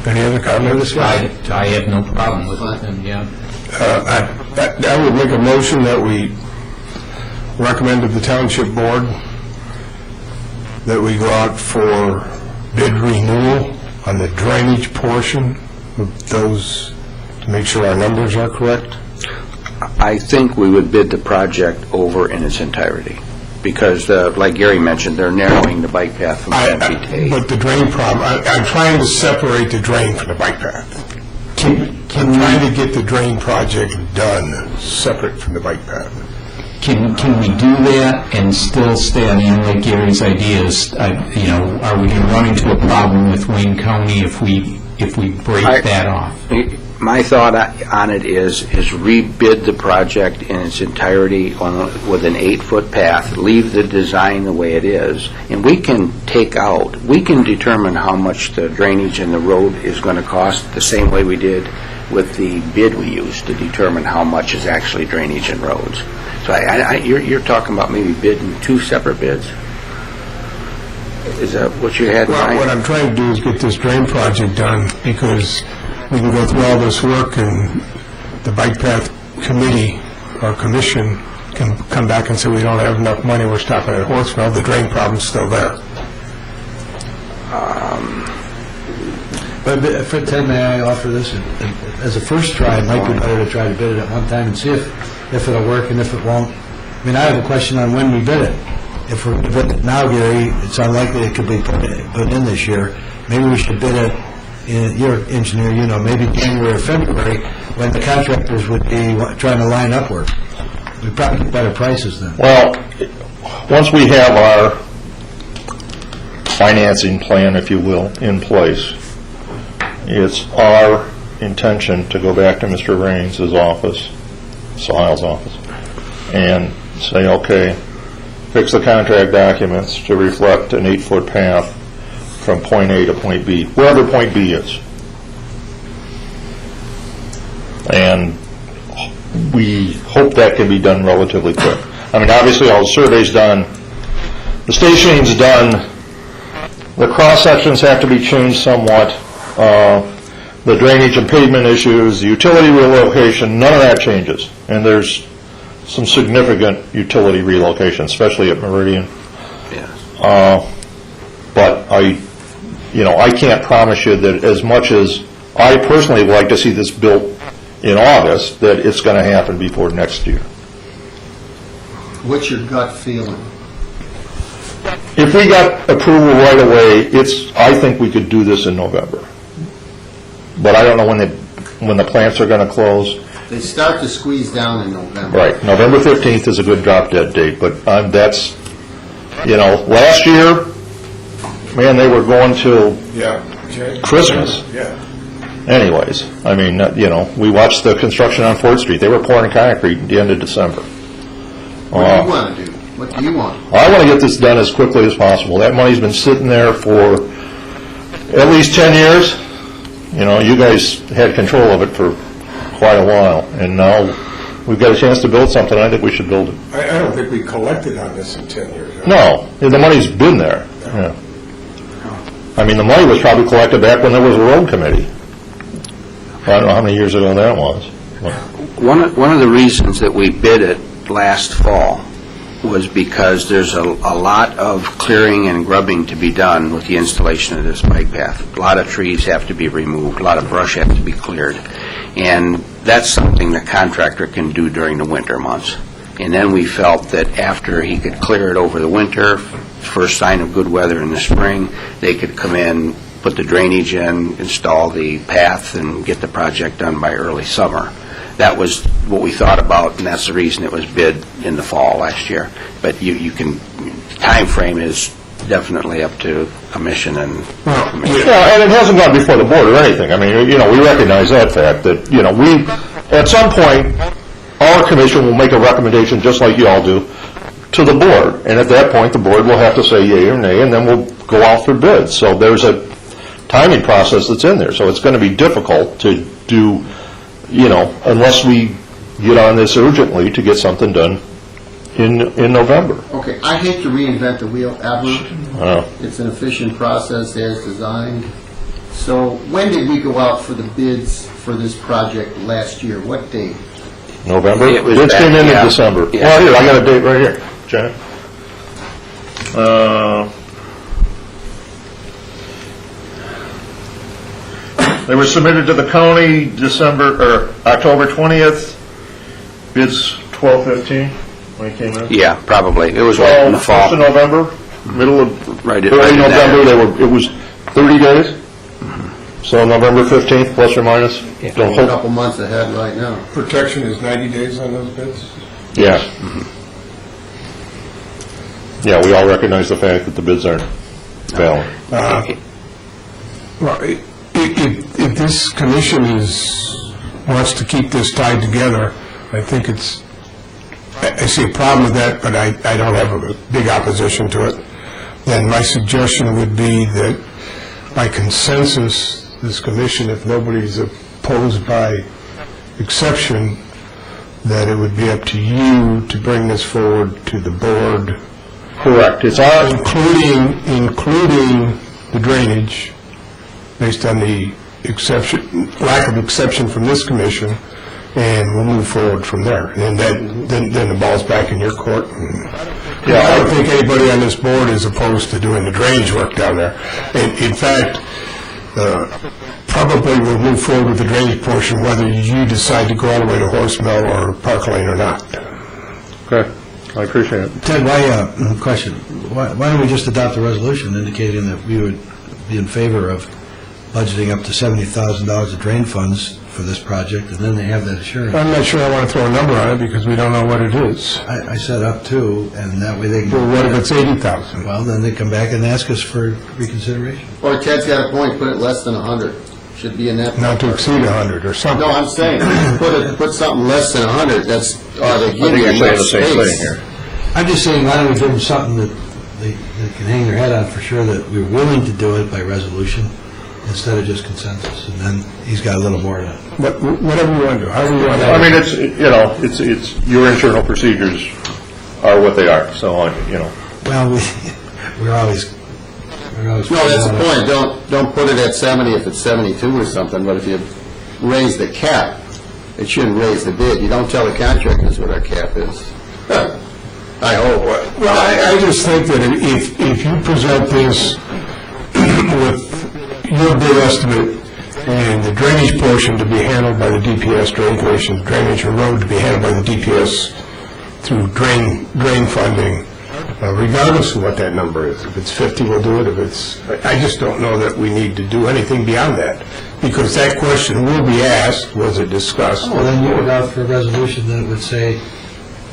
Any other comments? I have no problem with it, and yeah. I would make a motion that we recommend to the Township Board that we go out for bid renewal on the drainage portion of those, to make sure our numbers are correct. I think we would bid the project over in its entirety, because, like Gary mentioned, they're narrowing the bike path from 10 feet to 8. But the drain problem, I'm trying to separate the drain from the bike path. I'm trying to get the drain project done separate from the bike path. Can we do that and still stay on like Gary's ideas? Are we going to run into a problem with Wayne County if we break that off? My thought on it is rebid the project in its entirety with an 8-foot path, leave the design the way it is, and we can determine how much the drainage in the road is going to cost the same way we did with the bid we used to determine how much is actually drainage in roads. So you're talking about maybe bidding 2 separate bids? Is that what you had in mind? Well, what I'm trying to do is get this drain project done, because we can go through all this work and the bike path committee or commission can come back and say we don't have enough money, we're stopping at Horseville, the drain problem's still there. But for Ted, may I offer this? As a first try, it might be better to try to bid it at one time and see if it'll work, and if it won't. I mean, I have a question on when we bid it. If we're going to bid it now, Gary, it's unlikely it could be put in this year. Maybe we should bid it, your engineer, maybe January or February, when the contractors would be trying to line up work. We'd probably get better prices then. Well, once we have our financing plan, if you will, in place, it's our intention to go back to Mr. Raines' office, Sile's office, and say, okay, fix the contract documents to reflect an 8-foot path from point A to point B, wherever point B is. And we hope that can be done relatively quick. I mean, obviously, all the survey's done, the stationing's done, the cross-sections have to be changed somewhat, the drainage and pavement issues, the utility relocation, none of that changes. And there's some significant utility relocation, especially at Meridian. But I can't promise you that as much as I personally would like to see this built in August, that it's going to happen before next year. What's your gut feeling? If we got approval right away, I think we could do this in November. But I don't know when the plants are going to close. They start to squeeze down in November. Right, November 15th is a good drop-dead date, but that's, last year, man, they were going till Christmas. Yeah. Anyways, I mean, we watched the construction on 4th Street. They were pouring concrete at the end of December. What do you want to do? What do you want? I want to get this done as quickly as possible. That money's been sitting there for at least 10 years. You guys had control of it for quite a while, and now we've got a chance to build something. I think we should build it. I don't think we collected on this in 10 years. No, the money's been there. Yeah. I mean, the money was probably collected back when there was a road committee. I don't know how many years ago that was. One of the reasons that we bid it last fall was because there's a lot of clearing and grubbing to be done with the installation of this bike path. A lot of trees have to be removed, a lot of brush has to be cleared, and that's something the contractor can do during the winter months. And then we felt that after he could clear it over the winter, first sign of good weather in the spring, they could come in, put the drainage in, install the path, and get the project done by early summer. That was what we thought about, and that's the reason it was bid in the fall last year. But you can, time frame is definitely up to commission and commission. Yeah, and it hasn't gone before the board or anything. I mean, we recognize that fact, that, we, at some point, our commission will make a recommendation, just like you all do, to the board. And at that point, the board will have to say yea or nay, and then we'll go out for bids. So there's a timing process that's in there. So it's going to be difficult to do, unless we get on this urgently to get something done in November. Okay, I hate to reinvent the wheel ever. It's an efficient process as designed. So when did we go out for the bids for this project last year? What date? November? It was Bids came in yeah. December. Yeah. Well, here, I got a date right here, Janet. They were submitted to the county October 20th, bids 12/15 when it came in. Yeah, probably. It was right in the fall. 1st of November, middle of, Right early in November, it was 30 days. So November 15th, plus or minus. A Don't hold. couple months ahead right now. Protection is 90 days on those bids? Yeah. Yeah, we all recognize the fact that the bids aren't valid. Well, if this commission wants to keep this tied together, I think I see a problem with that, but I don't have a big opposition to it. Then my suggestion would be that by consensus, this commission, if nobody's opposed by exception, that it would be up to you to bring this forward to the board. Correct. It's our, Including the drainage, based on the lack of exception from this commission, and we'll move forward from there. And then the ball's back in your court. Yeah, I don't think anybody on this board is opposed to doing the drainage work down there. And in fact, probably we'll move forward with the drainage portion, whether you decide to go all the way to Horse Mill or Park Lane or not. okay, I appreciate it. Ted, question, why don't we just adopt a resolution indicating that we would be in favor of budgeting up to $70,000 of drain funds for this project, and then they have that assurance? I'm not sure I want to throw a number on it because we don't know what it is. I said up to, and that way they can... Well, what if it's 80,000? Well, then they come back and ask us for reconsideration. Or Ted's got a point, put it less than 100. Should be in that. Not to exceed 100 or something. No, I'm saying, put something less than 100, that's, they give I think you you're saying enough the same thing space. here. I'm just saying, why don't we give them something that they can hang their head on for sure, that we're willing to do it by resolution, instead of just consensus, and then he's got a little more to... Whatever you want to do, however you want to. I mean, it's your internal procedures are what they are, so, Well, we're always... No, that's the point. Don't put it at 70 if it's 72 or something, but if you raise the cap, it shouldn't raise the bid. You don't tell the contractors what our cap is. I hope. Well, I just think that if you present this with your bid estimate and the drainage portion to be handled by the DPS drain commission, drainage or road to be handled by the DPS through drain funding, regardless of what that number is. If it's 50, we'll do it. If it's, I just don't know that we need to do anything beyond that, because that question will be asked, was it discussed? Well, then you would out for a resolution that would say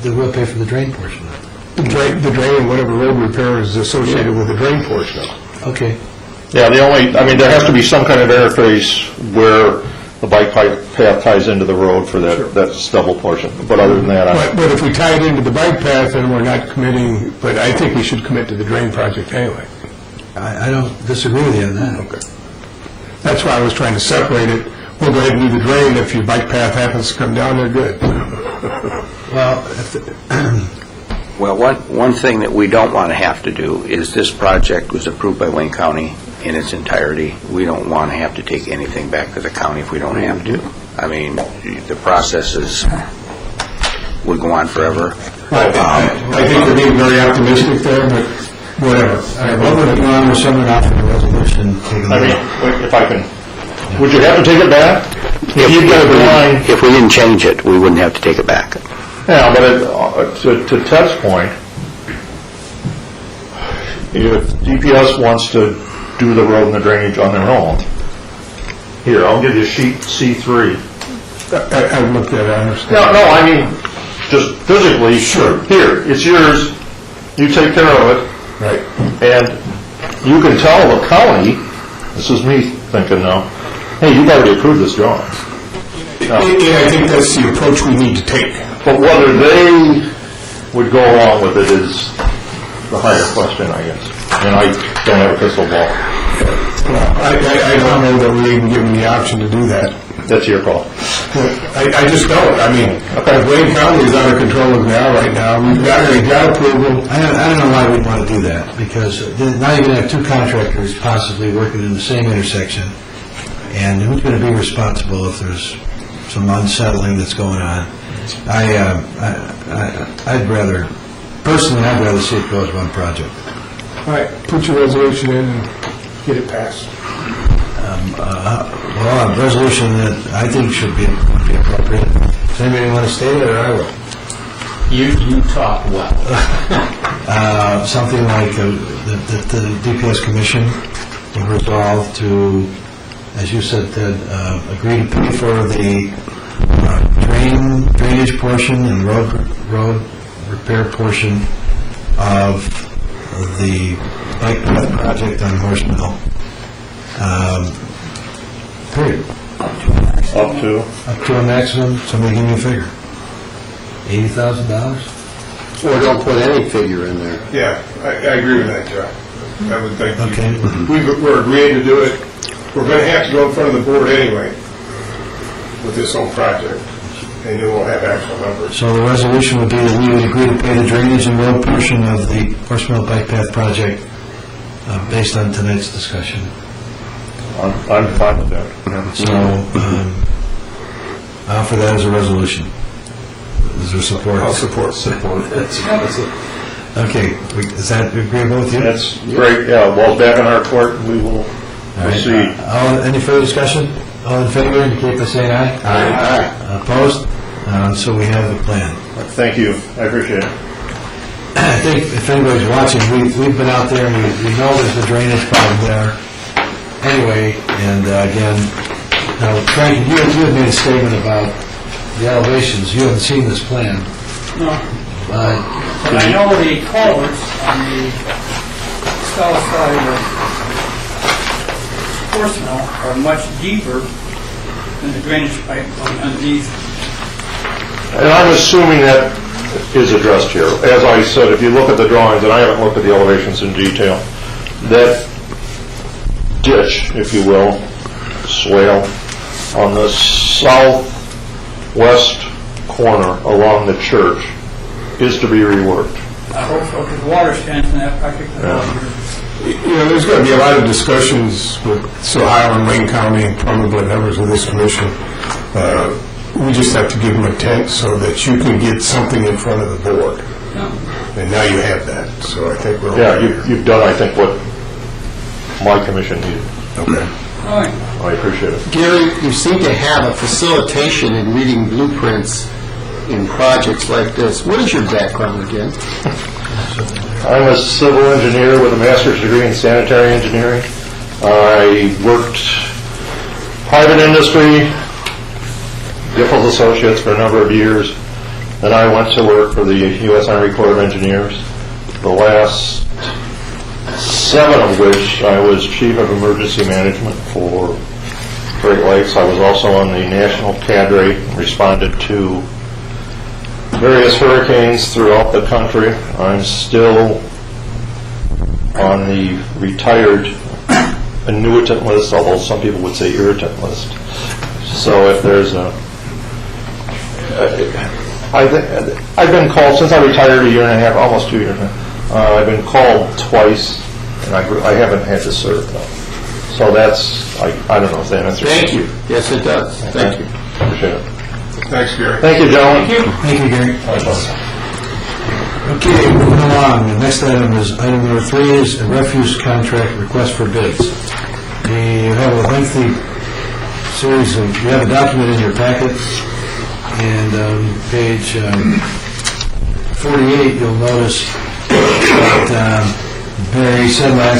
that we'll pay for the drain portion of it. The drain and whatever road repair is associated with the drain portion of it. Okay. yeah, there has to be some kind of interface where the bike path ties into the road for that stubble portion, but other than that, But if we tie it into the bike path, then we're not committing, but I think we should commit to the drain project anyway. I don't disagree with you on that. Okay. That's why I was trying to separate it. We'll go ahead and do the drain. If your bike path happens to come down, they're good. Well, Well, one thing that we don't want to have to do is this project was approved by Wayne County in its entirety. We don't want to have to take anything back to the county if we don't have to. I mean, the processes would go on forever. I think we're being very optimistic there, but whatever. what would you want with someone out for the resolution? if I can, would you have to take it back? If you've got a drawing... If we didn't change it, we wouldn't have to take it back. Yeah, but to Ted's point, if DPS wants to do the road and the drainage on their own, here, I'll give you sheet C3. I've looked at it, I understand. No, I mean, just physically, sure. Here, it's yours, you take care of it. Right. And you can tell the county, this is me thinking now, hey, you've already approved this drawing. And I think that's the approach we need to take. But whether they would go along with it is the higher question, I guess. And I don't have a crystal ball. I don't know that we even give them the option to do that. That's your call. I just don't. I mean, Wayne County is under control of now right now. We've got approval. I don't know why we'd want to do that, because now you're going to have two contractors possibly working in the same intersection, and who's going to be responsible if there's some unsettling that's going on? I'd rather see it go as one project. All right, put your resolution in and get it passed. Well, a resolution that I think should be appropriate. Does anybody want to state it, or I will? You talk well. Something like that the DPS Commission will resolve to, as you said, Ted, agree to pay for the drainage portion and road repair portion of the bike path project on Horse Mill. Period. Up to? Up to a maximum, somebody give me a figure. $80,000? Or don't put any figure in there. Yeah, I agree with that, Joe. I would think Okay. we're agreeing to do it. We're going to have to go in front of the board anyway with this whole project, and then we'll have actual numbers. So the resolution would be that we would agree to pay the drainage and road portion of the Horse Mill Bike Path project based on tonight's discussion. I'm fine with that. So, I'll offer that as a resolution. Is there support? I'll support. Okay, is that agreeable with you? That's great, yeah, ball's back in our court, we will All right. proceed. Any further discussion? All in favor, indicate by saying aye. Aye. Opposed? So we have the plan. Thank you, I appreciate it. I think if anybody's watching, we've been out there and we know there's a drainage problem there anyway, and again, now Frank, you had made a statement about the elevations. You haven't seen this plan. No. But I know the culverts on the south side of Horse Mill are much deeper than the drainage pipe going underneath. And I'm assuming that is addressed here. As I said, if you look at the drawings, and I haven't looked at the elevations in detail, that ditch, if you will, swale, on the southwest corner along the church is to be reworked. I hope so, because water stands in that practically. There's going to be a lot of discussions with Ohio and Wayne County and probably members of this commission. We just have to give them a tent so that you can get something in front of the board. And now you have that, so I think we're... Yeah, you've done, I think, what my commission needed. Okay. All right. I appreciate it. Gary, you seem to have a facilitation in reading blueprints in projects like this. What is your background again? I'm a civil engineer with a master's degree in sanitary engineering. I worked private industry, Giffords Associates for a number of years. Then I went to work for the U.S. Army Corps of Engineers, the last 7 of which I was Chief of Emergency Management for Great Lakes. I was also on the national cadre, responded to various hurricanes throughout the country. I'm still on the retired annuitant list, although some people would say irritant list. So if there's a... I've been called, since I retired a year and a half, almost 2 years now, I've been called twice, and I haven't had to serve, though. So that's, I don't know if that answers... Thank you. Yes, it does. Thank you. Appreciate it. Thanks, Gary. Thank you, gentlemen. Thank you, Gary. Okay, moving along. The next item is item number 3 is a refuse contract request for bids. You have a lengthy series of, you have a document in your packet, and page 48, you'll notice that Barry Sedlak,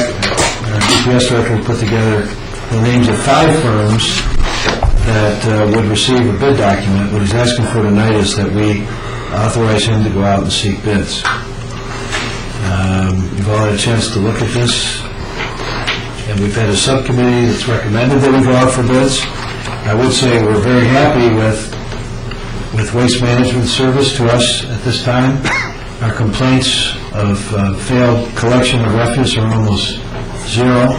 our DPS director, put together the names of 5 firms that would receive a bid document. What he's asking for tonight is that we authorize him to go out and seek bids. You've all had a chance to look at this, and we've had a subcommittee that's recommended that we go out for bids. I would say we're very happy with Waste Management service to us at this time. Our complaints of failed collection of refuse are almost 0.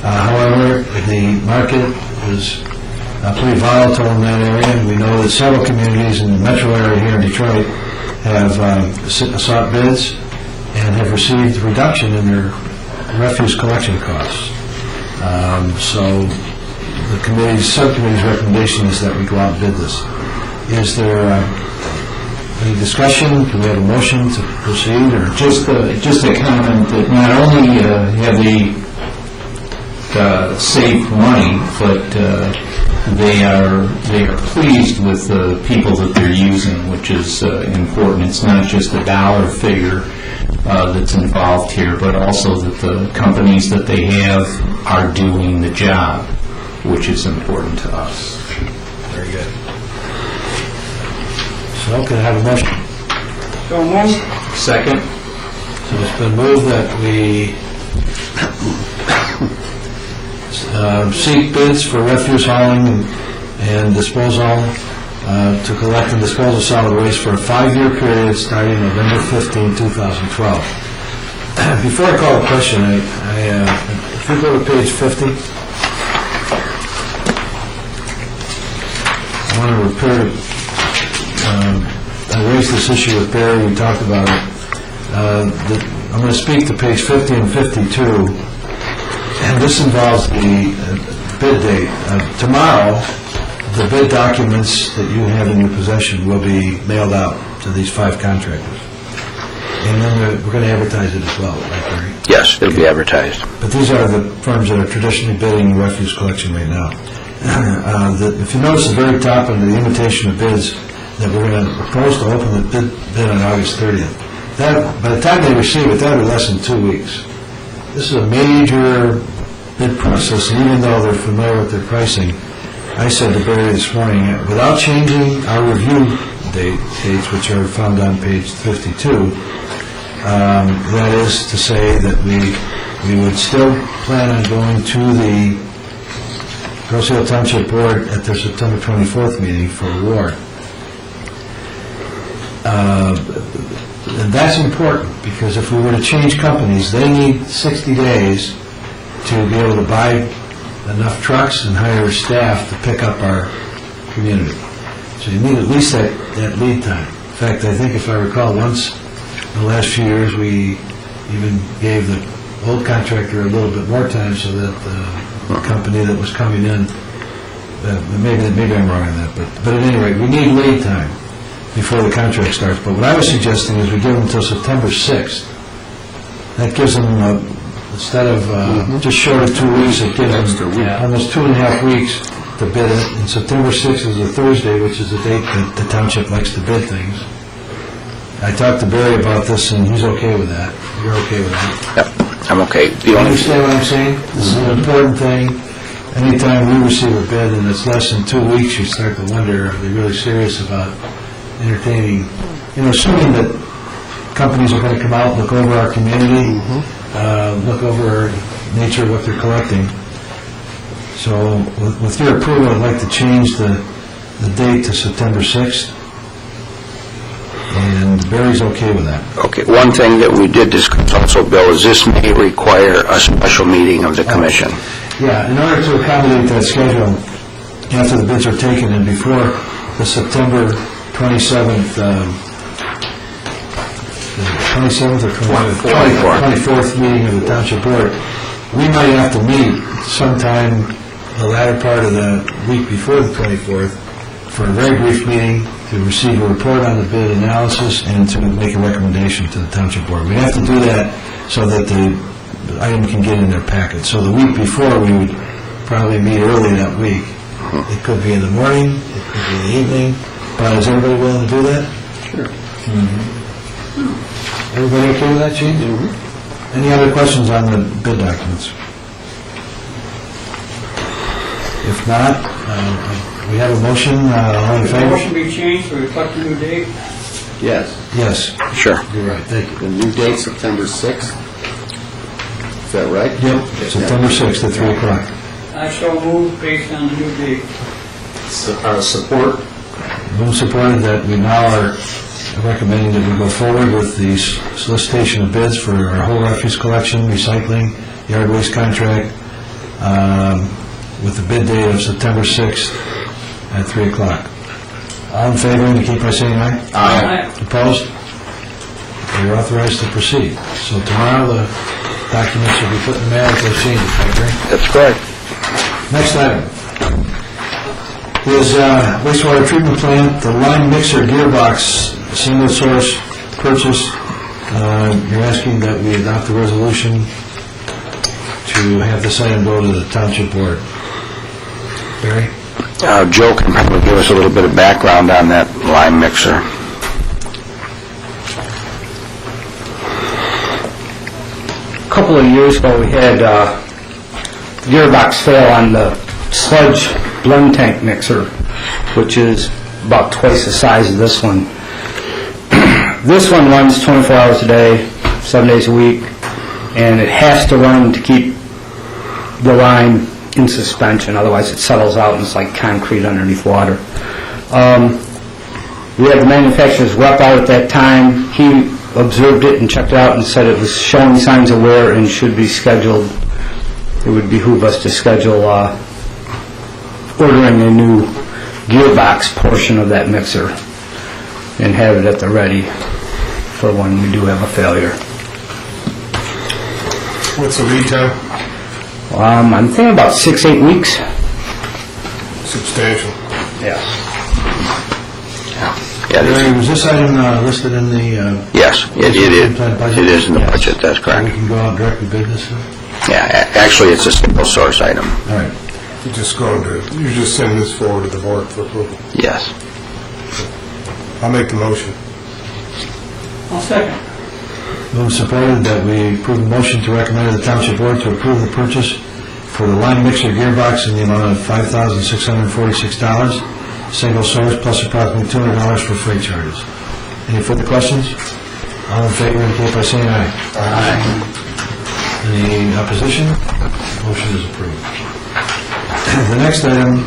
However, the market is pretty volatile in that area, and we know that several communities in the metro area here in Detroit have sought bids and have received a reduction in their refuse collection costs. So the subcommittee's recommendation is that we go out and bid this. Is there any discussion? Do we have a motion to proceed, or Just a comment that not only have they saved money, but they are pleased with the people that they're using, which is important. It's not just a dollar figure that's involved here, but also that the companies that they have are doing the job, which is important to us. very good? So can I have a motion? So moved. Second? So it's been moved that we seek bids for refuse hauling and disposal to collect and dispose of solid waste for a 5-year period starting November 15, 2012. Before I call the question, if you go to page 50, I want to repair it. I raised this issue with Barry, we talked about it. I'm going to speak to page 50 and 52, and this involves the bid date. Tomorrow, the bid documents that you have in your possession will be mailed out to these 5 contractors. And then we're going to advertise it as well, right, Barry? Yes, it'll be advertised. But these are the firms that are traditionally bidding refuse collection right now. If you notice at the very top under the invitation of bids, that we're going to propose to open the bid on August 30th. By the time they receive it, that'll be less than 2 weeks. This is a major bid process, and even though they're familiar with their pricing, I said to Barry this morning, without changing our review dates, which are found on page 52, that is to say that we would still plan on going to the Grosse Ile Township Board at their September 24th meeting for award. And that's important, because if we were to change companies, they need 60 days to be able to buy enough trucks and hire staff to pick up our community. So you need at least that lead time. In fact, I think if I recall, once in the last few years, we even gave the old contractor a little bit more time so that the company that was coming in, maybe I'm wrong on that, but at any rate, we need lead time before the contract starts. But what I was suggesting is we give them until September 6th. That gives them, instead of just short of 2 weeks, it gives them almost 2.5 weeks to bid it. And September 6th is a Thursday, which is the date that the township likes to bid things. I talked to Barry about this, and he's okay with that. You're okay with that? Yep, I'm okay. Do you understand what I'm saying? This is an important thing. Anytime we receive a bid and it's less than 2 weeks, you start to wonder, are they really serious about entertaining, assuming that companies are going to come out, look over our community, look over nature of what they're collecting. So with your approval, I'd like to change the date to September 6th. And Barry's okay with that. Okay, one thing that we did discuss also, Bill, is this may require a special meeting of the commission. Yeah, in order to accommodate that schedule, after the bids are taken and before the September 27th, 27th or 24th meeting of the Township Board, we might have to meet sometime the latter part of the week before the 24th for a very brief meeting to receive a report on the bid analysis and to make a recommendation to the Township Board. We have to do that so that the item can get in their packet. So the week before, we would probably meet early that week. It could be in the morning, it could be in the evening, but is everybody willing to do that? Sure. Everybody okay with that change? Any other questions on the bid documents? If not, we have a motion, all in The favor? motion be changed to reflect the new date. Yes. Yes, Sure. you're right, thank you. The new date, September 6th. Is that right? Yep, September 6th at 3 o'clock. I shall move based on the new date. Support. Move supported that we now are recommending that we go forward with the solicitation of bids for our whole refuse collection, recycling, yard waste contract, with the bid date of September 6th at 3 o'clock. All in favor, indicate by saying aye. Aye. Opposed? You're authorized to proceed. So tomorrow, the documents will be put in the mail with those changes, I agree. That's correct. Next item is wastewater treatment plant, the line mixer gearbox, single source purchase. You're asking that we adopt the resolution to have this item go to the Township Board. Barry? Joe can probably give us a little bit of background on that lime mixer. A couple of years ago, we had gearbox fail on the sludge blend tank mixer, which is about twice the size of this one. This one runs 24 hours a day, 7 days a week, and it has to run to keep the lime in suspension, otherwise it settles out and it's like concrete underneath water. We had the manufacturer's rep out at that time. He observed it and checked it out and said it was showing signs of wear and should be scheduled. It would behoove us to schedule ordering a new gearbox portion of that mixer and have it at the ready for when we do have a failure. What's the lead time? I'm thinking about 6-8 weeks. Substantial. Yeah. Yeah, Barry, was this item listed in the... yes, it is in the budget, that's We correct. can go out and directly bid this? Yeah, actually, it's a single source item. All right. You're just sending this forward to the board for approval. Yes. I'll make the motion. I'll second. Move supported that we approve the motion to recommend to the Township Board to approve the purchase for the line mixer gearbox in the amount of $5,646, single source plus approximately $200 for freight charges. Any further questions? All in favor, indicate by saying aye. Aye. Any opposition? Motion is approved. The next item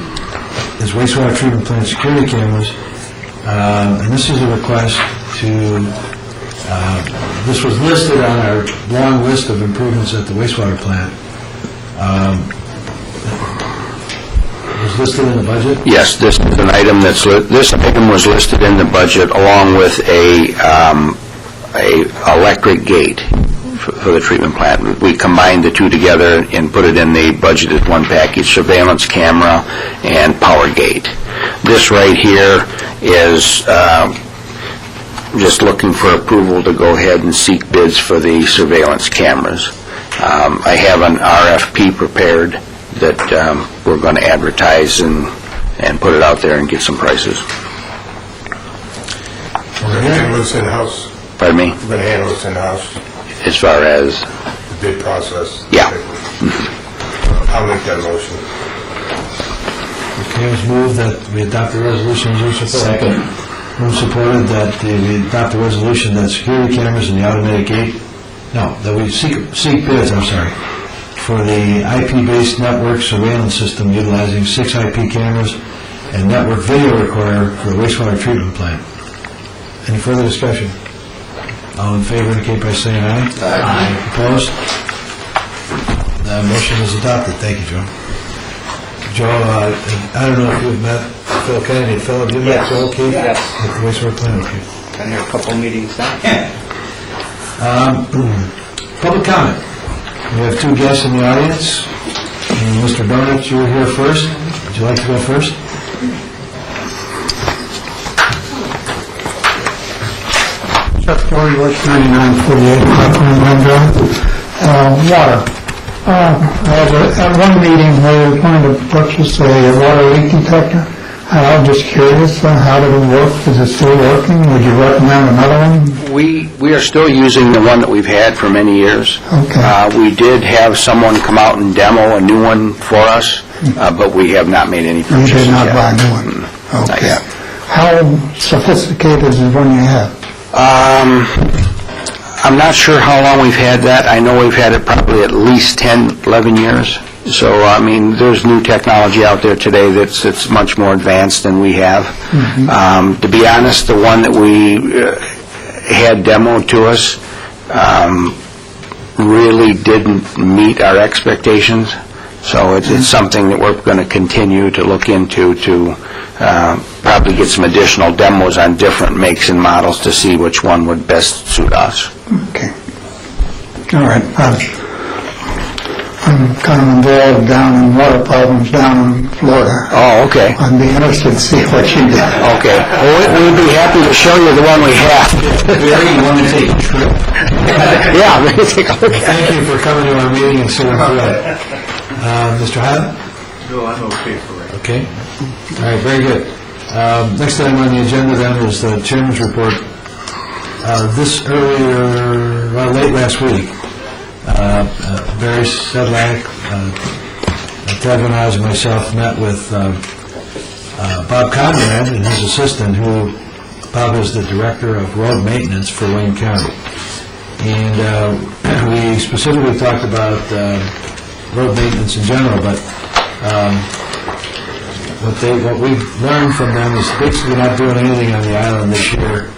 is wastewater treatment plant security cameras, and this is a request to, this was listed on our long list of improvements at the wastewater plant, Was listed in the budget? Yes, this is an item this item was listed in the budget along with a electric gate for the treatment plant. We combined the two together and put it in the budget as one package, surveillance camera and power gate. This right here is just looking for approval to go ahead and seek bids for the surveillance cameras. I have an RFP prepared that we're going to advertise and put it out there and get some prices. We're going to handle this in-house. Pardon me? We're going to handle this in-house, As far as, the bid process. Yeah. I'll make that motion. Okay, it was moved that we adopt the resolution as you support. Second. Moved supported that we adopt the resolution that security cameras and the automatic gate, that we seek bids, for the IP-based network surveillance system utilizing 6 IP cameras and network video recorder for the wastewater treatment plant. Any further discussion? All in favor indicate by saying aye. Aye. Opposed? The motion is adopted. Thank you, Joe. Joe, I don't know if you've met Phil Kennedy. Phil, have you met Joe Keith? Yes. At the wastewater plant? Okay. Been here a couple of meetings now. Public comment. We have 2 guests in the audience. And Mr. Donut, you were here first. Would you like to go first? Chuck Dory, West 9948, Claflin Drive. Water. At one meeting, we were going to purchase a water leak detector. I'm just curious, how did it work? Is it still working? Would you recommend another one? we are still using the one that we've had for many years. Okay. We did have someone come out and demo a new one for us, but we have not made any You purchases did not yet. buy a new one? Not Okay. yet. How sophisticated is the one you have? I'm not sure how long we've had that. I know we've had it probably at least 10, 11 years. So, I mean, there's new technology out there today that's much more advanced than we have. To be honest, the one that we had demoed to us really didn't meet our expectations. So it's something that we're going to continue to look into to probably get some additional demos on different makes and models to see which one would best suit us. Okay. All right. I'm kind of involved down in water problems down in Florida. Oh, okay. I'd be interested to see what you do. Okay. Well, we'd be happy to show you the one we have. You want to take a trip? Yeah, maybe take a look at it. Thank you for coming to our meeting and sitting through it. Mr. Hyde? No, I'm okay for it. Okay. All right, very good. Next item on the agenda then is the chairman's report. Late last week, Barry Sedlak, Ted Van Oz, and myself met with Bob Conrad and his assistant, who Bob is the director of road maintenance for Wayne County. And we specifically talked about road maintenance in general, but what we've learned from them is basically not doing anything on the island this year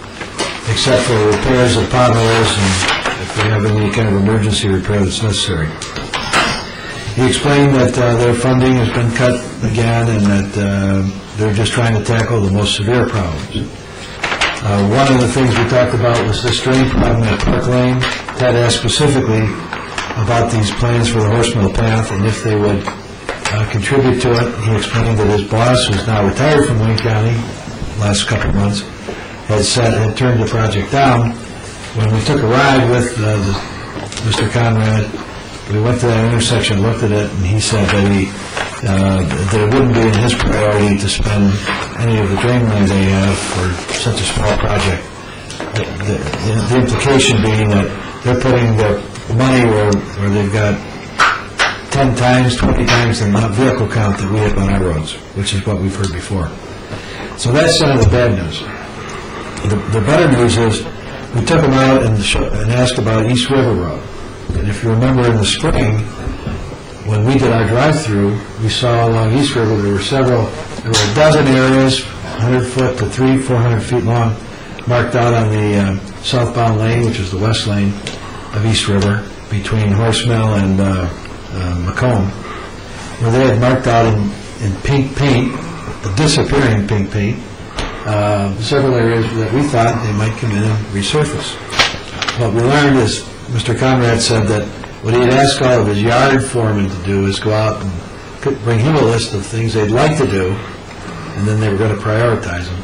except for repairs of potholes and if they have any kind of emergency repair that's necessary. He explained that their funding has been cut again and that they're just trying to tackle the most severe problems. One of the things we talked about was this drain problem at Park Lane. Ted asked specifically about these plans for the Horsemill Path and if they would contribute to it. He explained that his boss, who's now retired from Wayne County, last couple of months, had turned the project down. When we took a ride with Mr. Conrad, we went to that intersection, looked at it, and he said that it wouldn't be in his priority to spend any of the drain money they have for such a small project. The implication being that they're putting their money where they've got 10 times, 20 times the amount of vehicle count that we have on our roads, which is what we've heard before. So that's some of the bad news. The better news is we took them out and asked about East River Road. And if you remember in the spring, when we did our drive-through, we saw along East River there were a dozen areas, 100 foot to 400 feet long, marked out on the southbound lane, which is the west lane of East River, between Horsemill and Macomb, where they had marked out in pink paint, the disappearing pink paint, several areas that we thought they might come in and resurface. What we learned is Mr. Conrad said that what he had asked all of his yard foremen to do is go out and bring him a list of things they'd like to do, and then they were going to prioritize them.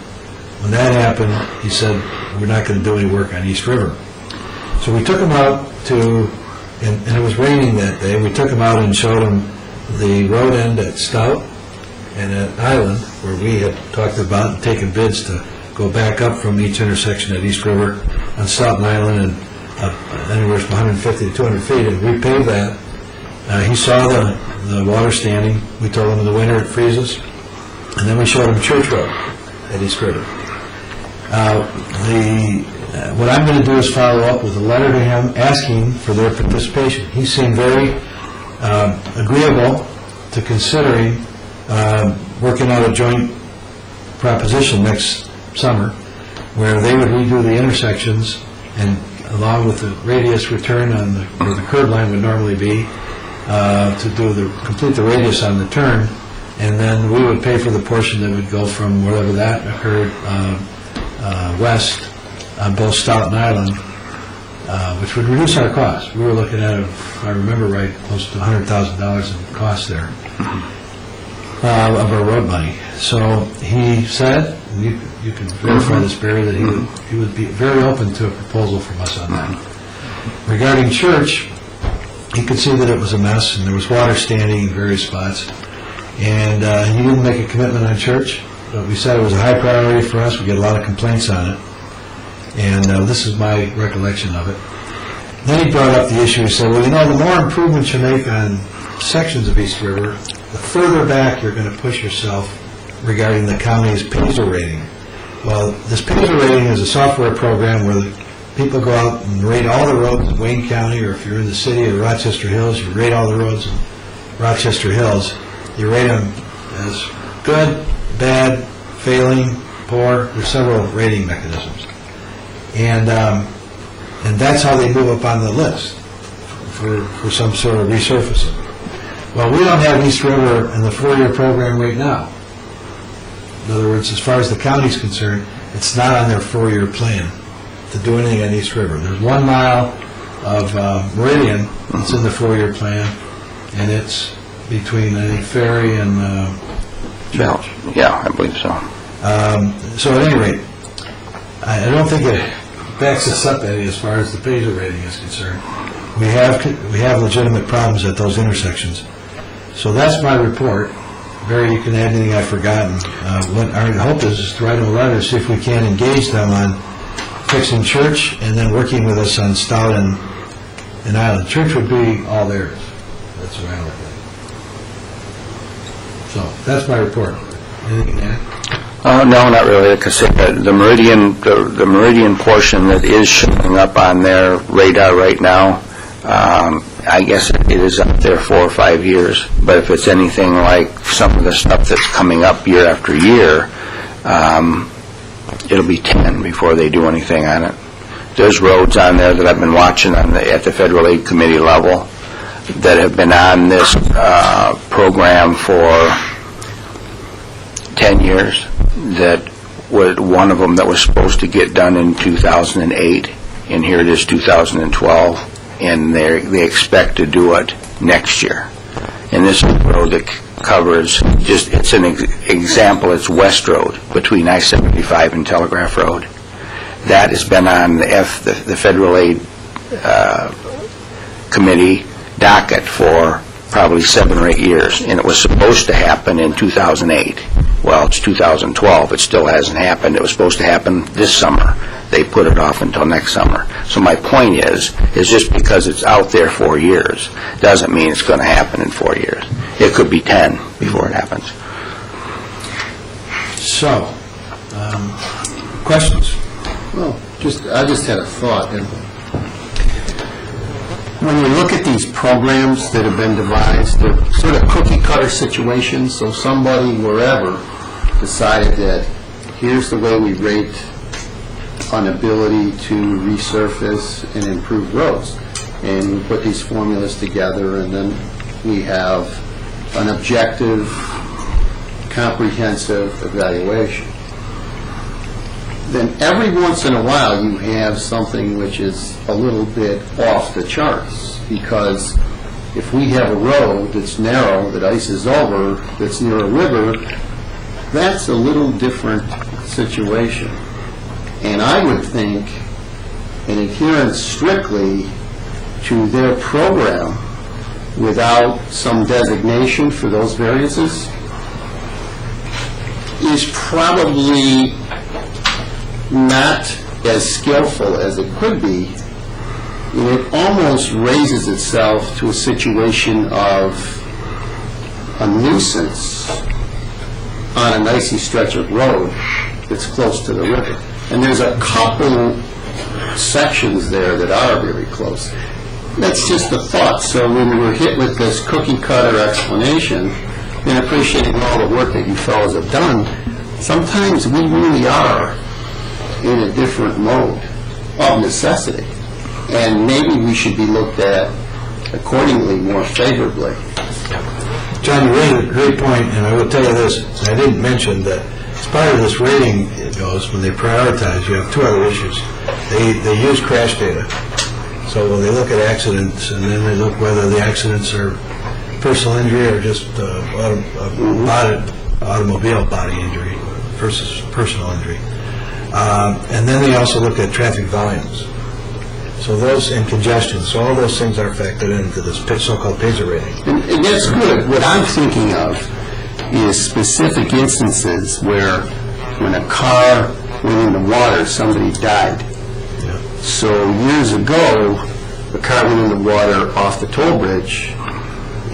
When that happened, he said, we're not going to do any work on East River. So we took him out to, and it was raining that day, we took him out and showed him the road end at Stout and at Island, where we had talked about and taken bids to go back up from each intersection at East River on Stout and Island and anywhere from 150 to 200 feet, and repaved that. He saw the water standing. We told him in the winter it freezes. And then we showed him Church Road at East River. What I'm going to do is follow up with a letter to him asking for their participation. He seemed very agreeable to considering working out a joint proposition next summer where they would redo the intersections and along with the radius return on where the curb line would normally be to complete the radius on the turn, and then we would pay for the portion that would go from wherever that occurred west on both Stout and Island, which would reduce our costs. We were looking at, if I remember right, close to $100,000 in costs there of our road money. So he said, and you can verify this, Barry, that he would be very open to a proposal from us on that. Regarding Church, he could see that it was a mess and there was water standing in various spots. And he didn't make a commitment on Church, but we said it was a high priority for us. We get a lot of complaints on it. And this is my recollection of it. Then he brought up the issue. He said, well, the more improvements you make on sections of East River, the further back you're going to push yourself regarding the county's PASER rating. Well, this PASER rating is a software program where the people go out and rate all the roads in Wayne County, or if you're in the city of Rochester Hills, you rate all the roads in Rochester Hills. You rate them as good, bad, failing, poor. There's several rating mechanisms. And that's how they move up on the list for some sort of resurfacing. Well, we don't have East River in the 4-year program right now. In other words, as far as the county's concerned, it's not on their 4-year plan to do anything on East River. There's 1 mile of meridian that's in the 4-year plan, and it's between the ferry and Church. Yeah, I believe so. So at any rate, I don't think it backs us up any as far as the PASER rating is concerned. We have legitimate problems at those intersections. So that's my report. Barry, you can add anything I've forgotten. What our hope is to write them a letter, see if we can engage them on fixing Church and then working with us on Stout and Island. Church would be all theirs. That's what I look at. So that's my report. Anything to add? No, not really. Like I said, the meridian portion that is showing up on their radar right now, I guess it is up there 4 or 5 years. But if it's anything like some of the stuff that's coming up year after year, it'll be 10 before they do anything on it. There's roads on there that I've been watching at the Federal Aid Committee level that have been on this program for 10 years, that one of them that was supposed to get done in 2008, and here it is 2012, and they expect to do it next year. And this is a road that covers, it's an example, it's West Road between I-75 and Telegraph Road. That has been on the Federal Aid Committee docket for probably 7 or 8 years, and it was supposed to happen in 2008. Well, it's 2012. It still hasn't happened. It was supposed to happen this summer. They put it off until next summer. So my point is just because it's out there 4 years doesn't mean it's going to happen in 4 years. It could be 10 before it happens. So, questions? Well, I just had a thought. When you look at these programs that have been devised, they're sort of cookie-cutter situations, so somebody wherever decided that here's the way we rate on ability to resurface and improve roads. And we put these formulas together, and then we have an objective, comprehensive evaluation. Then every once in a while, you have something which is a little bit off the charts, because if we have a road that's narrow, that ices over, that's near a river, that's a little different situation. And I would think an adherence strictly to their program without some designation for those variances is probably not as skillful as it could be. And it almost raises itself to a situation of a nuisance on an icy stretch of road that's close to the river. And there's a couple sections there that are very close. That's just a thought. So when we're hit with this cookie-cutter explanation, and appreciating all the work that you fellows have done, sometimes we really are in a different mode of necessity. And maybe we should be looked at accordingly more favorably. John, you raised a great point, and I will tell you this, I didn't mention that as part of this rating, it goes, when they prioritize, you have two other issues. They use crash data. So when they look at accidents, and then they look whether the accidents are personal injury or just automobile body injury versus personal injury. And then they also look at traffic volumes. So those, and congestion, so all those things are factored into this so-called PASER rating. And that's good. What I'm thinking of is specific instances where when a car went in the water, somebody died. Yeah. So years ago, the car went in the water off the toll bridge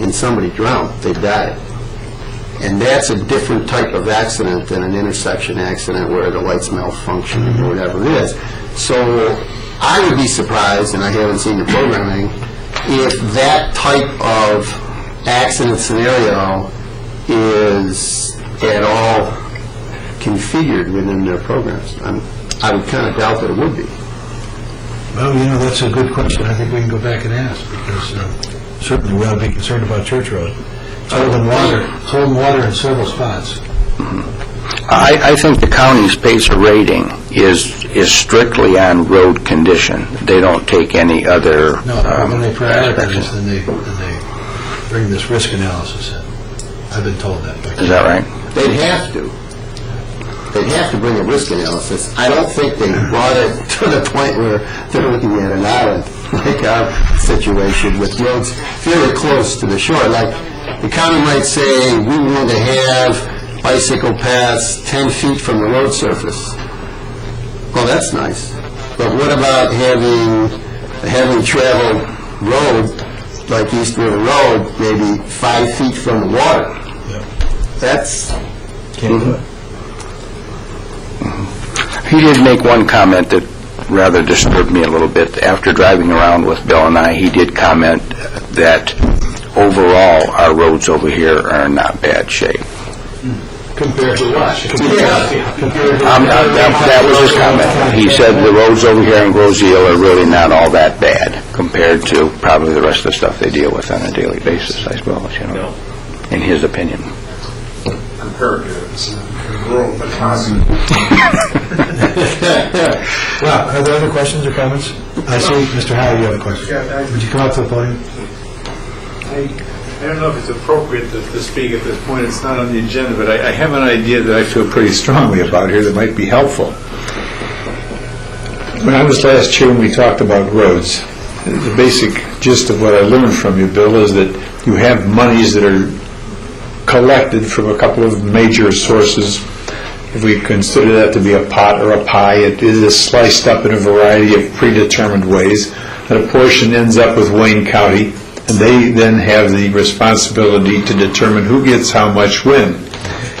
and somebody drowned. They died. And that's a different type of accident than an intersection accident where the lights malfunction or whatever it is. So I would be surprised, and I haven't seen the programming, if that type of accident scenario is at all configured within their programs. I would kind of doubt that it would be. Well, that's a good question. I think we can go back and ask, because certainly we ought to be concerned about Church Road. It's holding water in several spots. I think the county's PASER rating is strictly on road condition. They don't take any other... No, when they prioritize this, then they bring this risk analysis in. I've been told that. Is that right? They'd have to. They'd have to bring a risk analysis. I don't think they brought it to the point where they're looking at an island, like our situation with roads fairly close to the shore. Like, the county might say, we want to have bicycle paths 10 feet from the road surface. Well, that's nice. But what about having a heavily traveled road, like East River Road, maybe 5 feet from the water? Yep. That's... Can't do it. He did make one comment that rather disturbed me a little bit. After driving around with Bill and I, he did comment that overall our roads over here are in not bad shape. Compared to what? That was his comment. He said the roads over here in Groseal are really not all that bad compared to probably the rest of the stuff they deal with on a daily basis, I suppose, in his opinion. Compared to rural Wisconsin. Well, are there other questions or comments? I see, Mr. Howe, you have a question. Would you come up to the podium? I don't know if it's appropriate to speak at this point. It's not on the agenda, but I have an idea that I feel pretty strongly about here that might be helpful. When I was last here when we talked about roads, the basic gist of what I learned from you, Bill, is that you have monies that are collected from a couple of major sources. If we consider that to be a pot or a pie, it is sliced up in a variety of predetermined ways, and a portion ends up with Wayne County, and they then have the responsibility to determine who gets how much when.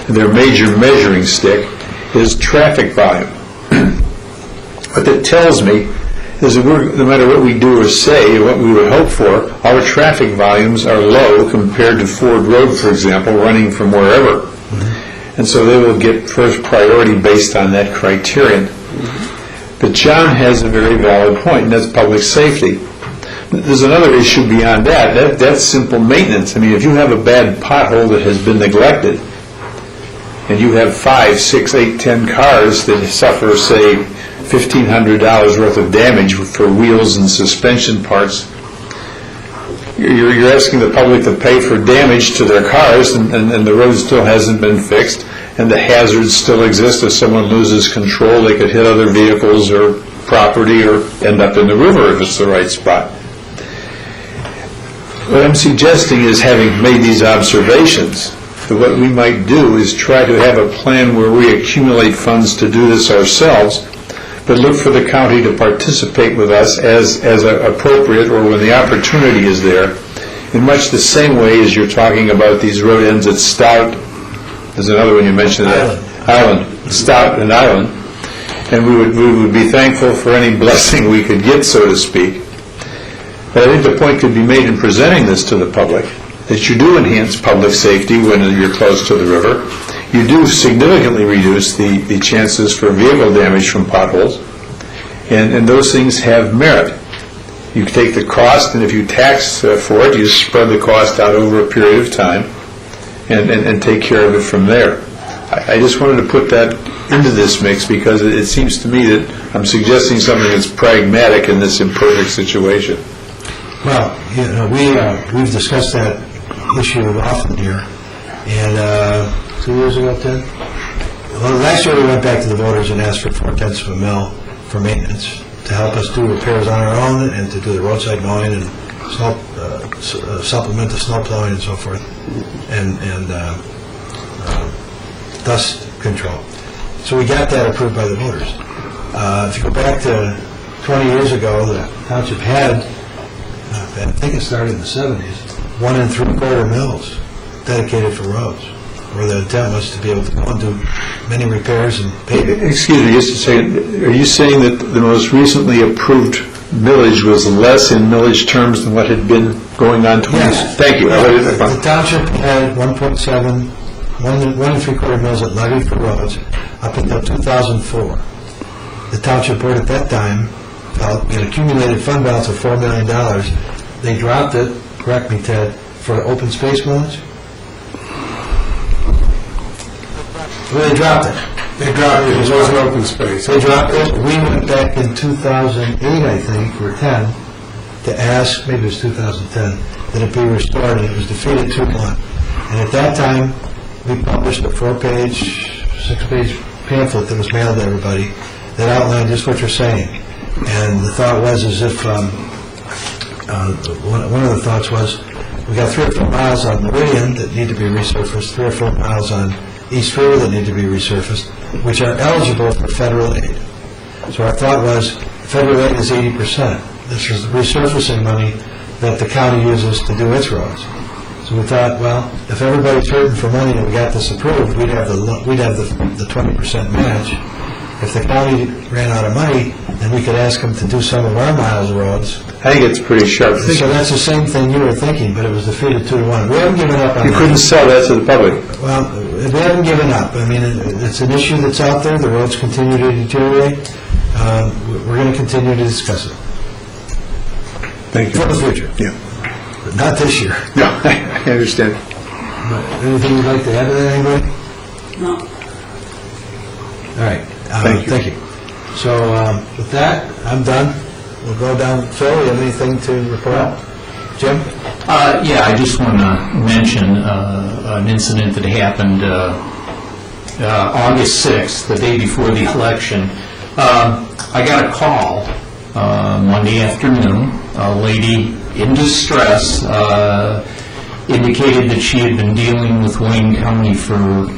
And their major measuring stick is traffic volume. What that tells me is that no matter what we do or say, or what we would hope for, our traffic volumes are low compared to Ford Road, for example, running from wherever. And so they will get first priority based on that criterion. But John has a very valid point, and that's public safety. There's another issue beyond that. That's simple maintenance. I mean, if you have a bad pothole that has been neglected, and you have 5, 6, 8, 10 cars that suffer, say, $1,500 worth of damage for wheels and suspension parts, you're asking the public to pay for damage to their cars, and the road still hasn't been fixed, and the hazards still exist. If someone loses control, they could hit other vehicles or property or end up in the river if it's the right spot. What I'm suggesting is, having made these observations, that what we might do is try to have a plan where we accumulate funds to do this ourselves, but look for the county to participate with us as appropriate, or when the opportunity is there, in much the same way as you're talking about these road ends at Stout. There's another one you mentioned, Island, Stout and Island, and we would be thankful for any blessing we could get, so to speak. But I think the point could be made in presenting this to the public, that you do enhance public safety when you're close to the river. You do significantly reduce the chances for vehicle damage from potholes, and those things have merit. You take the cost, and if you tax for it, you spread the cost out over a period of time and take care of it from there. I just wanted to put that into this mix because it seems to me that I'm suggesting something that's pragmatic in this imperfect situation. Well, we've discussed that issue often here, and 2 years ago, Ted? Well, last year we went back to the voters and asked for 4/10 of a mil for maintenance to help us do repairs on our own and to do the roadside mowing and supplement the snow plowing and so forth, and dust control. So we got that approved by the voters. If you go back to 20 years ago, the township had, I think it started in the 70s, 1 3/4 mils dedicated for roads, where the intent was to be able to go and do many repairs and paving. Excuse me, just a second. Are you saying that the most recently approved millage was less in millage terms than what had been going on? Yes. Thank you. The township had 1.7, 1 3/4 mils at levy for roads up until 2004. The township board at that time felt an accumulated fund balance of $4 million. They dropped it, correct me, Ted, for open space millage? Well, they dropped it. They dropped it, it wasn't open space. They dropped it. We went back in 2008, I think, or 10, to ask, maybe it was 2010, that it be restored, and it was defeated 2-1. And at that time, we published a 4-page, 6-page pamphlet that was mailed to everybody that outlined just what you're saying. And the thought was as if, one of the thoughts was, we got 3 or 4 miles on Meridian that need to be resurfaced, 3 or 4 miles on East River that need to be resurfaced, which are eligible for federal aid. So our thought was, federal aid is 80%. This is resurfacing money that the county uses to do its roads. So we thought, well, if everybody's hurting for money and we got this approved, we'd have the 20% match. If the county ran out of money, then we could ask them to do some of our miles of roads. I think it's pretty sharp thinking. So that's the same thing you were thinking, but it was defeated 2-1. We haven't given up on that. You couldn't sell that to the public. Well, we haven't given up. I mean, it's an issue that's out there. The roads continue to deteriorate. We're going to continue to discuss it. Thank you. For the future. Yeah. But not this year. No, I understand. Anything you'd like to add to that, anybody? No. All right. Thank you. So with that, I'm done. We'll go down. Phil, you have anything to report? Jim? Yeah, I just want to mention an incident that happened August 6th, the day before the election. I got a call Monday afternoon. A lady in distress indicated that she had been dealing with Wayne County for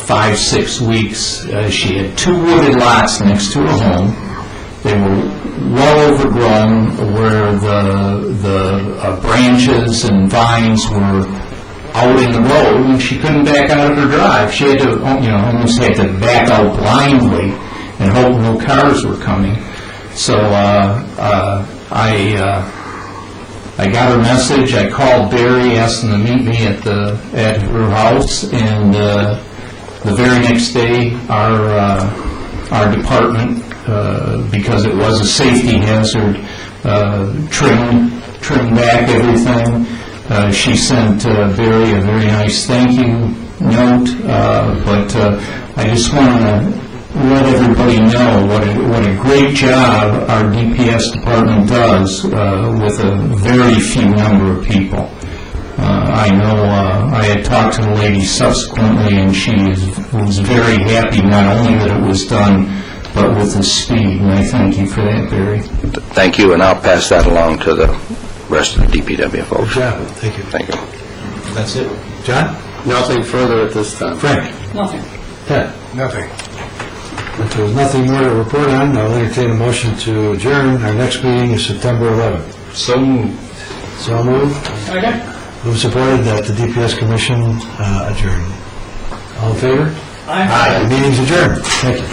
5-6 weeks. She had 2 wooded lots next to her home. They were well overgrown, where the branches and vines were out in the road, and she couldn't back out of her drive. She had to, almost had to back out blindly and hope no cars were coming. So I got her message. I called Barry, asked him to meet me at her house, and the very next day, our department, because it was a safety hazard, trimmed trimmed back everything. She sent Barry a very nice thank you note, but I just want to let everybody know what a great job our DPS department does with a very few number of people. I know I had talked to the lady subsequently, and she was very happy not only that it was done, but with the speed, and I thank you for that, Barry. Thank you, and I'll pass that along to the rest of the DPW folks. Good job. Thank you. Thank you. That's it. John? Nothing further at this time. Frank? Nothing. Ted? Nothing. If there's nothing more to report on, I'll entertain a motion to adjourn. Our next meeting is September 11th. So moved. So moved. Okay. Move supported that the DPS Commission adjourn. All in favor? Aye. The meeting's adjourned. Thank you.